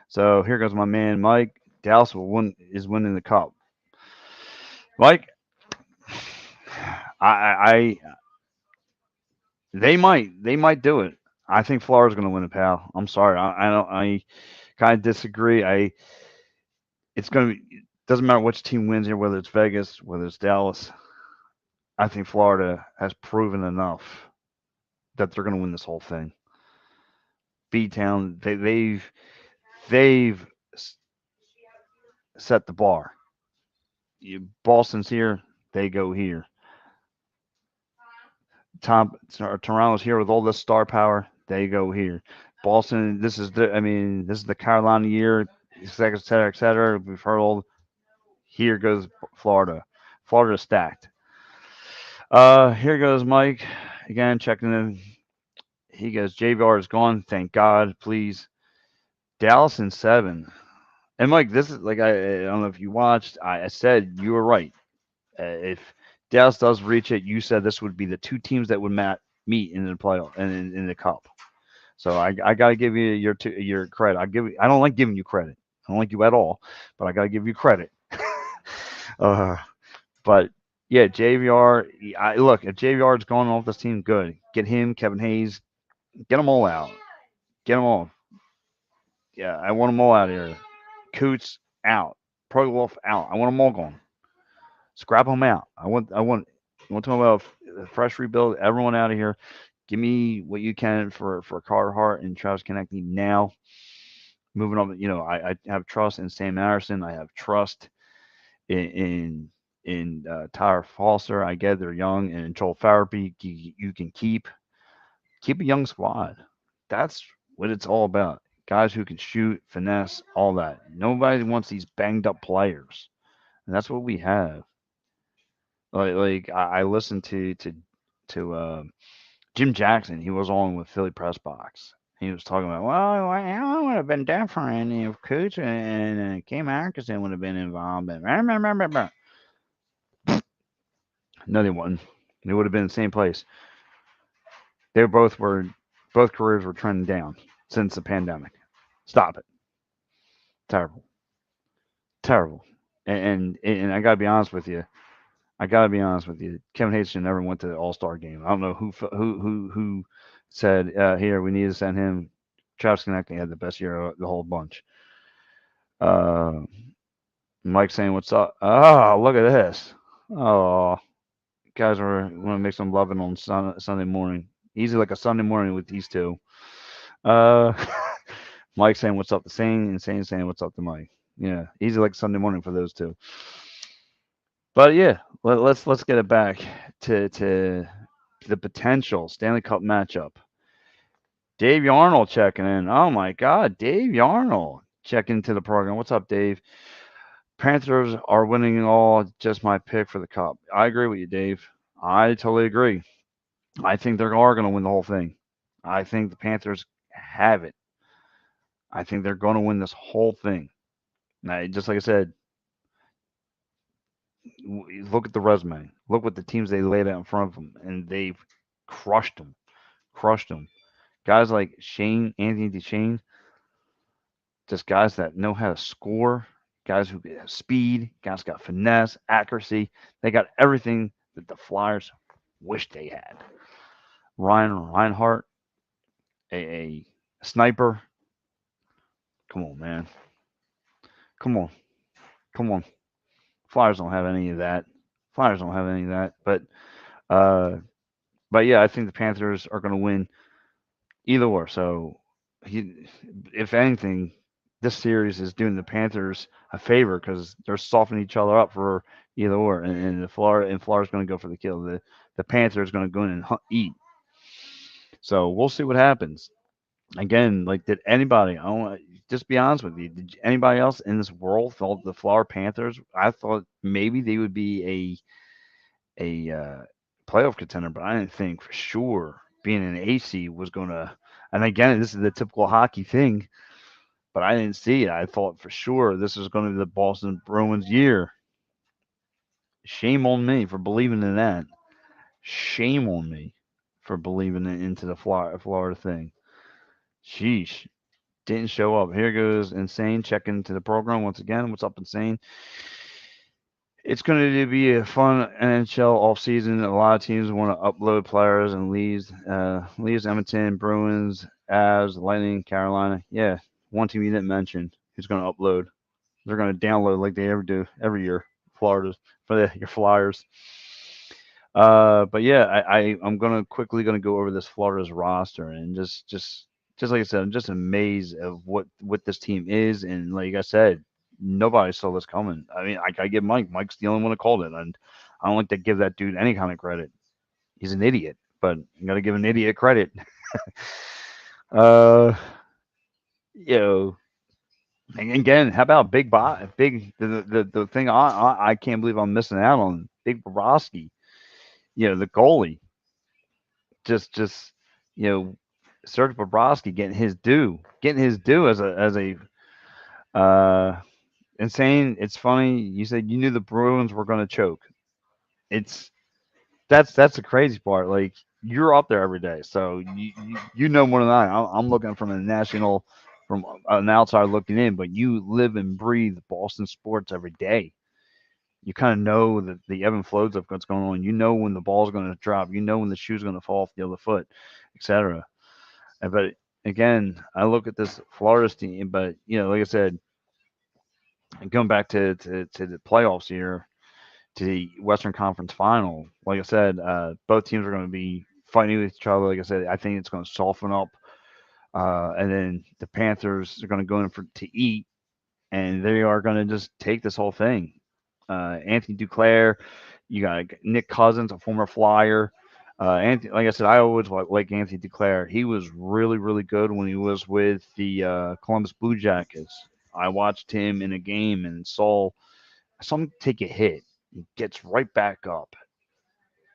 So here goes my man Mike. Dallas is winning the cup. Mike, I they might do it. I think Florida's going to win it, pal. I'm sorry. I don't. I kind of disagree. It's going to be. Doesn't matter which team wins here, whether it's Vegas, whether it's Dallas. I think Florida has proven enough that they're going to win this whole thing. B Town, they've set the bar. Boston's here, they go here. Toronto's here with all this star power, they go here. Boston, this is the Carolina year, et cetera, et cetera, et cetera. We've heard all. Here goes Florida. Florida's stacked. Here goes Mike again checking in. He goes, JVR is gone. Thank God. Please. Dallas in 7. And Mike, this is like I don't know if you watched. I said you were right. If Dallas does reach it, you said this would be the two teams that would meet in the playoff and in the cup. So I gotta give you your credit. I don't like giving you credit. I don't like you at all, but I gotta give you credit. uh, but yeah, JVR. Look, if JVR is going off this team, good. Get him, Kevin Hayes, get them all out. Get them all. Yeah, I want them all out of here. Coots out. Progolf out. I want them all gone. Scrap them out. I want to talk about a fresh rebuild. Everyone out of here. Give me what you can for Carter Hart and Travis Konechny now. Moving on, I have trust in Sam Anderson. I have trust in Tyler Foster. I get they're young, and Joel Farabee you can keep a young squad. That's what it's all about. Guys who can shoot, finesse, all that. Nobody wants these banged up players, and that's what we have. I listened to Jim Jackson. He was on with Philly Press Box. He was talking about, well, it would have been different if Cooch and Kim Atkinson would have been involved. And no, they wouldn't. They would have been in the same place. They both careers were trending down since the pandemic. Stop it. Terrible, terrible. And I gotta be honest with you. Kevin Hayes never went to the All Star game. I don't know who said here we need to send him. Travis Konechny had the best year of the whole bunch. Uh, Mike saying what's up? Oh, look at this. Oh, guys want to make some loving on Sunday morning. Easy like a Sunday morning with these two. Uh, Mike saying what's up to Sane and Sane saying what's up to Mike. Yeah, easy like Sunday morning for those two. But yeah, let's get it back to the potential Stanley Cup matchup. Dave Yarnold checking in. Oh my God, Dave Yarnold checking into the program. What's up, Dave? Panthers are winning all. Just my pick for the cup. I agree with you, Dave. I totally agree. I think they are going to win the whole thing. I think the Panthers have it. I think they're going to win this whole thing. Now, just like I said, look at the resume. Look what the teams they laid out in front of them, and they've crushed them. Crushed them. Guys like Anthony Duchesne, just guys that know how to score, guys who have speed, guys got finesse, accuracy. They got everything that the Flyers wish they had. Ryan Reinhart, a sniper. Come on, man. Come on. Come on. Flyers don't have any of that. Flyers don't have any of that. Uh, but yeah, I think the Panthers are going to win either or. So, if anything, this series is doing the Panthers a favor because they're softening each other up for either or, and Florida's going to go for the kill. The Panthers going to go in and eat. So we'll see what happens. Again, like, did anybody? I want just be honest with you. Did anybody else in this world thought the Florida Panthers? I thought maybe they would be a playoff contender, but I didn't think for sure being an AC was gonna. And again, this is the typical hockey thing, but I didn't see it. I thought for sure this was going to be the Boston Bruins year. Shame on me for believing in that. Shame on me for believing into the Florida thing. Sheesh. Didn't show up. Here goes Insane checking into the program once again. What's up, Insane? It's going to be a fun NHL offseason. A lot of teams want to upload players and leaves Edmonton, Bruins, Avs, Lightning, Carolina. Yeah, one team you didn't mention who's going to upload. They're going to download like they ever do every year. Florida's for your Flyers. But yeah, I'm gonna quickly gonna go over this Florida's roster and just like I said, I'm just amazed of what this team is, and like I said, nobody saw this coming. I mean, I give Mike. Mike's the only one that called it, and I don't like to give that dude any kind of credit. He's an idiot, but you gotta give an idiot credit. uh, you know, and again, how about big the thing I can't believe I'm missing out on Big Borowski. The goalie just you know Serge Bobrovsky getting his due as a uh, insane. It's funny you said you knew the Bruins were going to choke. It's that's the crazy part. Like you're up there every day, so you know more than I. I'm looking from a national, from an outside looking in, but you live and breathe Boston sports every day. You kind of know the ebb and flows of what's going on. You know when the ball's going to drop. You know when the shoe's going to fall off the other foot, etc. But again, I look at this Florida's team, but like I said, going back to the playoffs here, to the Western Conference Final. Like I said, both teams are going to be fighting with each other. Like I said, I think it's going to soften up, and then the Panthers are going to go in for to eat, and they are going to just take this whole thing. Anthony Duclair, you got Nick Cousins, a former Flyer. Anthony, like I said, I always like Anthony Duclair. He was really, really good when he was with the Columbus Blue Jackets. I watched him in a game and saw him take a hit. He gets right back up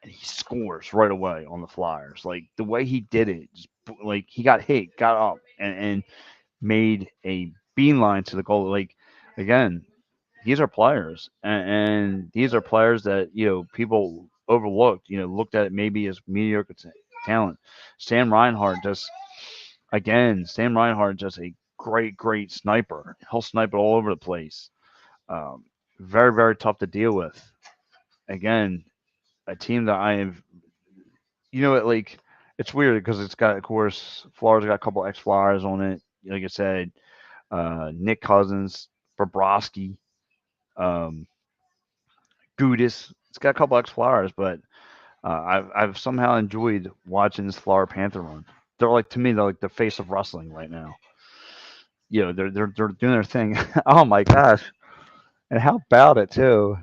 and he scores right away on the Flyers. Like the way he did it, just, like he got hit, got up, and made a beeline to the goal. Like again, these are players, and these are players that people overlooked. Looked at it maybe as mediocre talent. Sam Reinhart just a great sniper. He'll snipe it all over the place. Um, very very tough to deal with. Again, a team that I have. Like it's weird because it's got, of course, Florida's got a couple ex Flyers on it. Like I said, Nick Cousins, Bobrovsky, um, Gudis. It's got a couple ex Flyers, but I've somehow enjoyed watching this Florida Panther run. They're like to me, they're like the face of wrestling right now. They're doing their thing. Oh my gosh! And how about it too?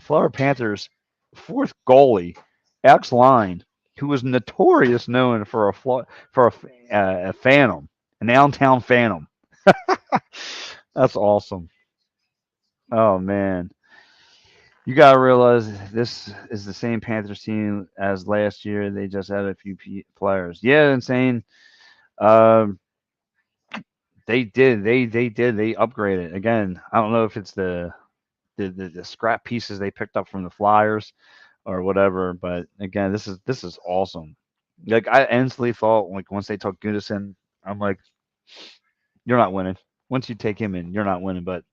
Florida Panthers fourth goalie, Alex Line, who was notorious known for a phantom, a downtown phantom. That's awesome. Oh man, you gotta realize this is the same Panthers team as last year. They just had a few players. Yeah, insane. Um, they did. They did. They upgraded again. I don't know if it's the scrap pieces they picked up from the Flyers or whatever, but again, this is awesome. Like I instantly thought, like once they took Goodison, I'm like, you're not winning. Once you take him in, you're not winning. But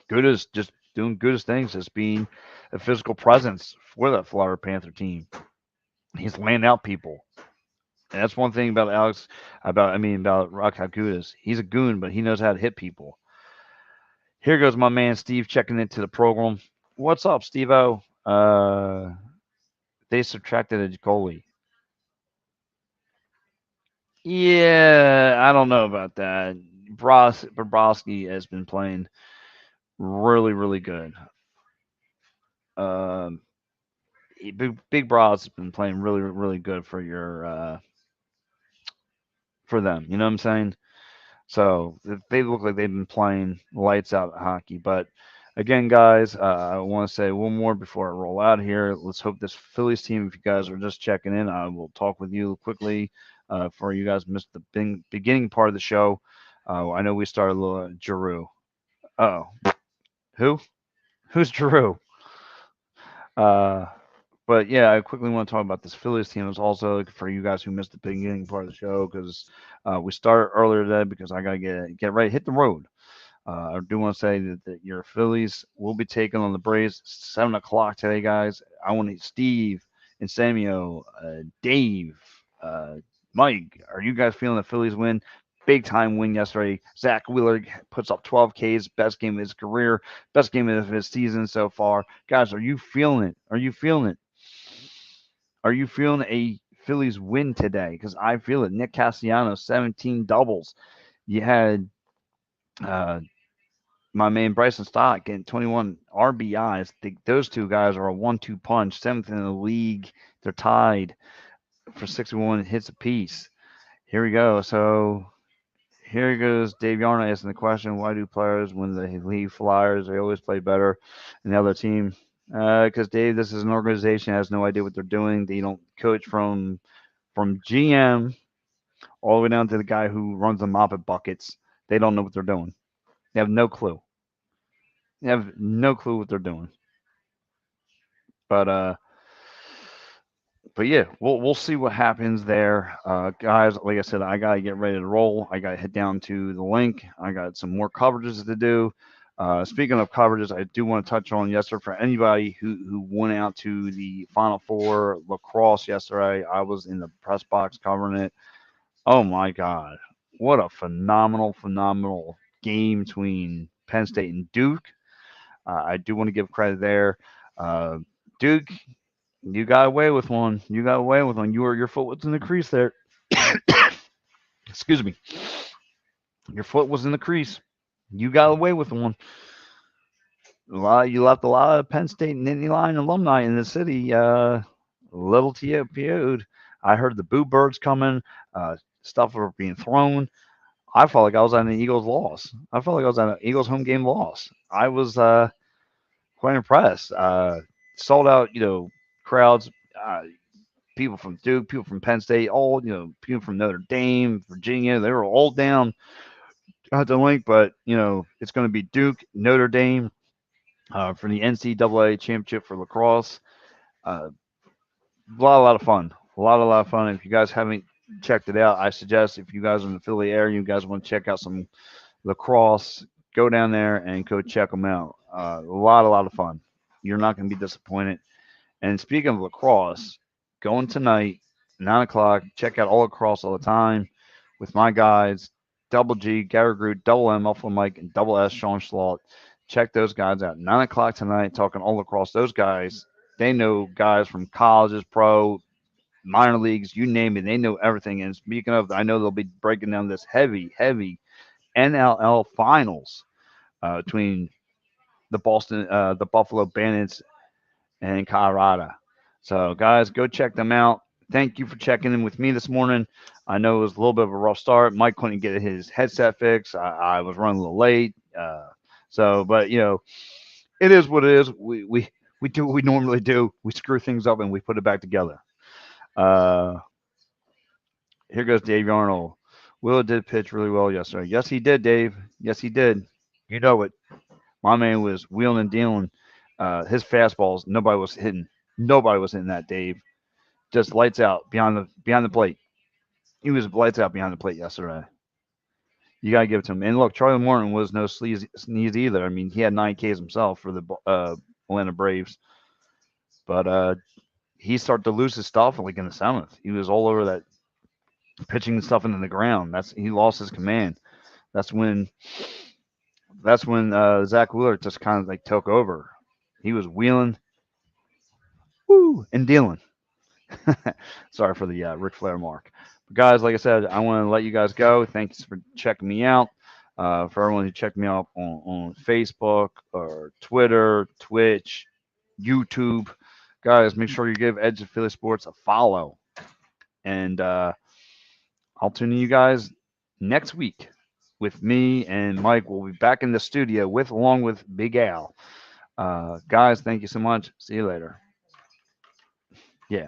Good is just doing Goodest things, just being a physical presence for that Florida Panther team. He's laying out people. And that's one thing about about Rock Hakudas. He's a goon, but he knows how to hit people. Here goes my man Steve checking into the program. What's up, Steve O? They subtracted a goalie. Yeah, I don't know about that. Bobrovsky has been playing really, really good. Um, Big Bros has been playing really, really good for for them. You know what I'm saying? So they look like they've been playing lights out hockey. But again, guys, I want to say one more before I roll out here. Let's hope this Phillies team, if you guys are just checking in, I will talk with you quickly for you guys missed the beginning part of the show. I know we started a little Giroux. Oh, who? Who's Giroux? Uh, but yeah, I quickly want to talk about this Phillies team. It's also for you guys who missed the beginning part of the show because we started earlier today because I gotta get ready, hit the road. I do want to say that your Phillies will be taking on the Braves 7 o'clock today, guys. I want to Steve and Samuel, Dave, uh, Mike. Are you guys feeling the Phillies win? Big time win yesterday. Zach Wheeler puts up 12 Ks, best game of his career, best game of his season so far. Guys, are you feeling it? Are you feeling it? Are you feeling a Phillies win today? Because I feel it. Nick Castellanos, 17 doubles. You had uh, my man Bryson Stott getting 21 RBIs. Those two guys are a 1-2 punch, seventh in the league. They're tied for 61 hits apiece. Here we go. So here goes Dave Yarn asking the question: why do players, when they leave Flyers, they always play better than the other team? Because Dave, this is an organization that has no idea what they're doing. They don't coach from GM all the way down to the guy who runs the mop at buckets. They don't know what they're doing. They have no clue. They have no clue what they're doing. But yeah, we'll see what happens there, guys. Like I said, I gotta get ready to roll. I gotta head down to the link. I got some more coverages to do. Speaking of coverages, I do want to touch on yesterday for anybody who went out to the Final Four lacrosse yesterday. I was in the press box covering it. Oh my God, what a phenomenal game between Penn State and Duke. I do want to give credit there. Uh, Duke, you got away with one. You got away with one. Your foot was in the crease there. Excuse me. Your foot was in the crease. You got away with one. You left a lot of Penn State and Nittany Lion alumni in the city. Little TOPO'd. I heard the boo birds coming. Stuff were being thrown. I felt like I was at an Eagles loss. I felt like I was at an Eagles home game loss. I was quite impressed. Sold out, crowds. People from Duke, people from Penn State, all people from Notre Dame, Virginia. They were all down at the link, but it's going to be Duke, Notre Dame for the NCAA championship for lacrosse. Uh, a lot of fun, a lot of fun. If you guys haven't checked it out, I suggest if you guys are in the Philly area, you guys want to check out some lacrosse, go down there and go check them out. A lot of fun. You're not going to be disappointed. And speaking of lacrosse, going tonight, 9 o'clock. Check out all lacrosse all the time with my guys, Double G, Gary Groot, Double M, Muffler Mike, and Double S, Sean Schlott. Check those guys out. 9 o'clock tonight, talking all lacrosse. Those guys, they know guys from colleges, pro, minor leagues, you name it. They know everything. And speaking of, I know they'll be breaking down this heavy NLL finals between the Buffalo Bandits and Colorado. So, guys, go check them out. Thank you for checking in with me this morning. I know it was a little bit of a rough start. Mike couldn't get his headset fixed. I was running a little late. But it is what it is. We do what we normally do. We screw things up and we put it back together. Uh, Here goes Dave Arnold. Will did pitch really well yesterday. Yes, he did, Dave. Yes, he did. You know it. My man was wheeling and dealing. His fastballs, nobody was hitting. Nobody was hitting that, Dave. Just lights out behind the plate. He was lights out behind the plate yesterday. You gotta give it to him. And look, Charlie Morton was no sneeze either. I mean, he had 9 Ks himself for the Atlanta Braves, but he started to lose his stuff like in the seventh. He was all over that pitching stuff into the ground. He lost his command. That's when Zach Wheeler just kind of like took over. He was wheeling, and dealing. Sorry for the Ric Flair mark. But guys, like I said, I want to let you guys go. Thanks for checking me out. For everyone who checked me out on Facebook or Twitter, Twitch, YouTube, guys, make sure you give Edge of Philly Sports a follow. And I'll tune in you guys next week with me and Mike. We'll be back in the studio along with Big Al. Guys, thank you so much. See you later. Yeah.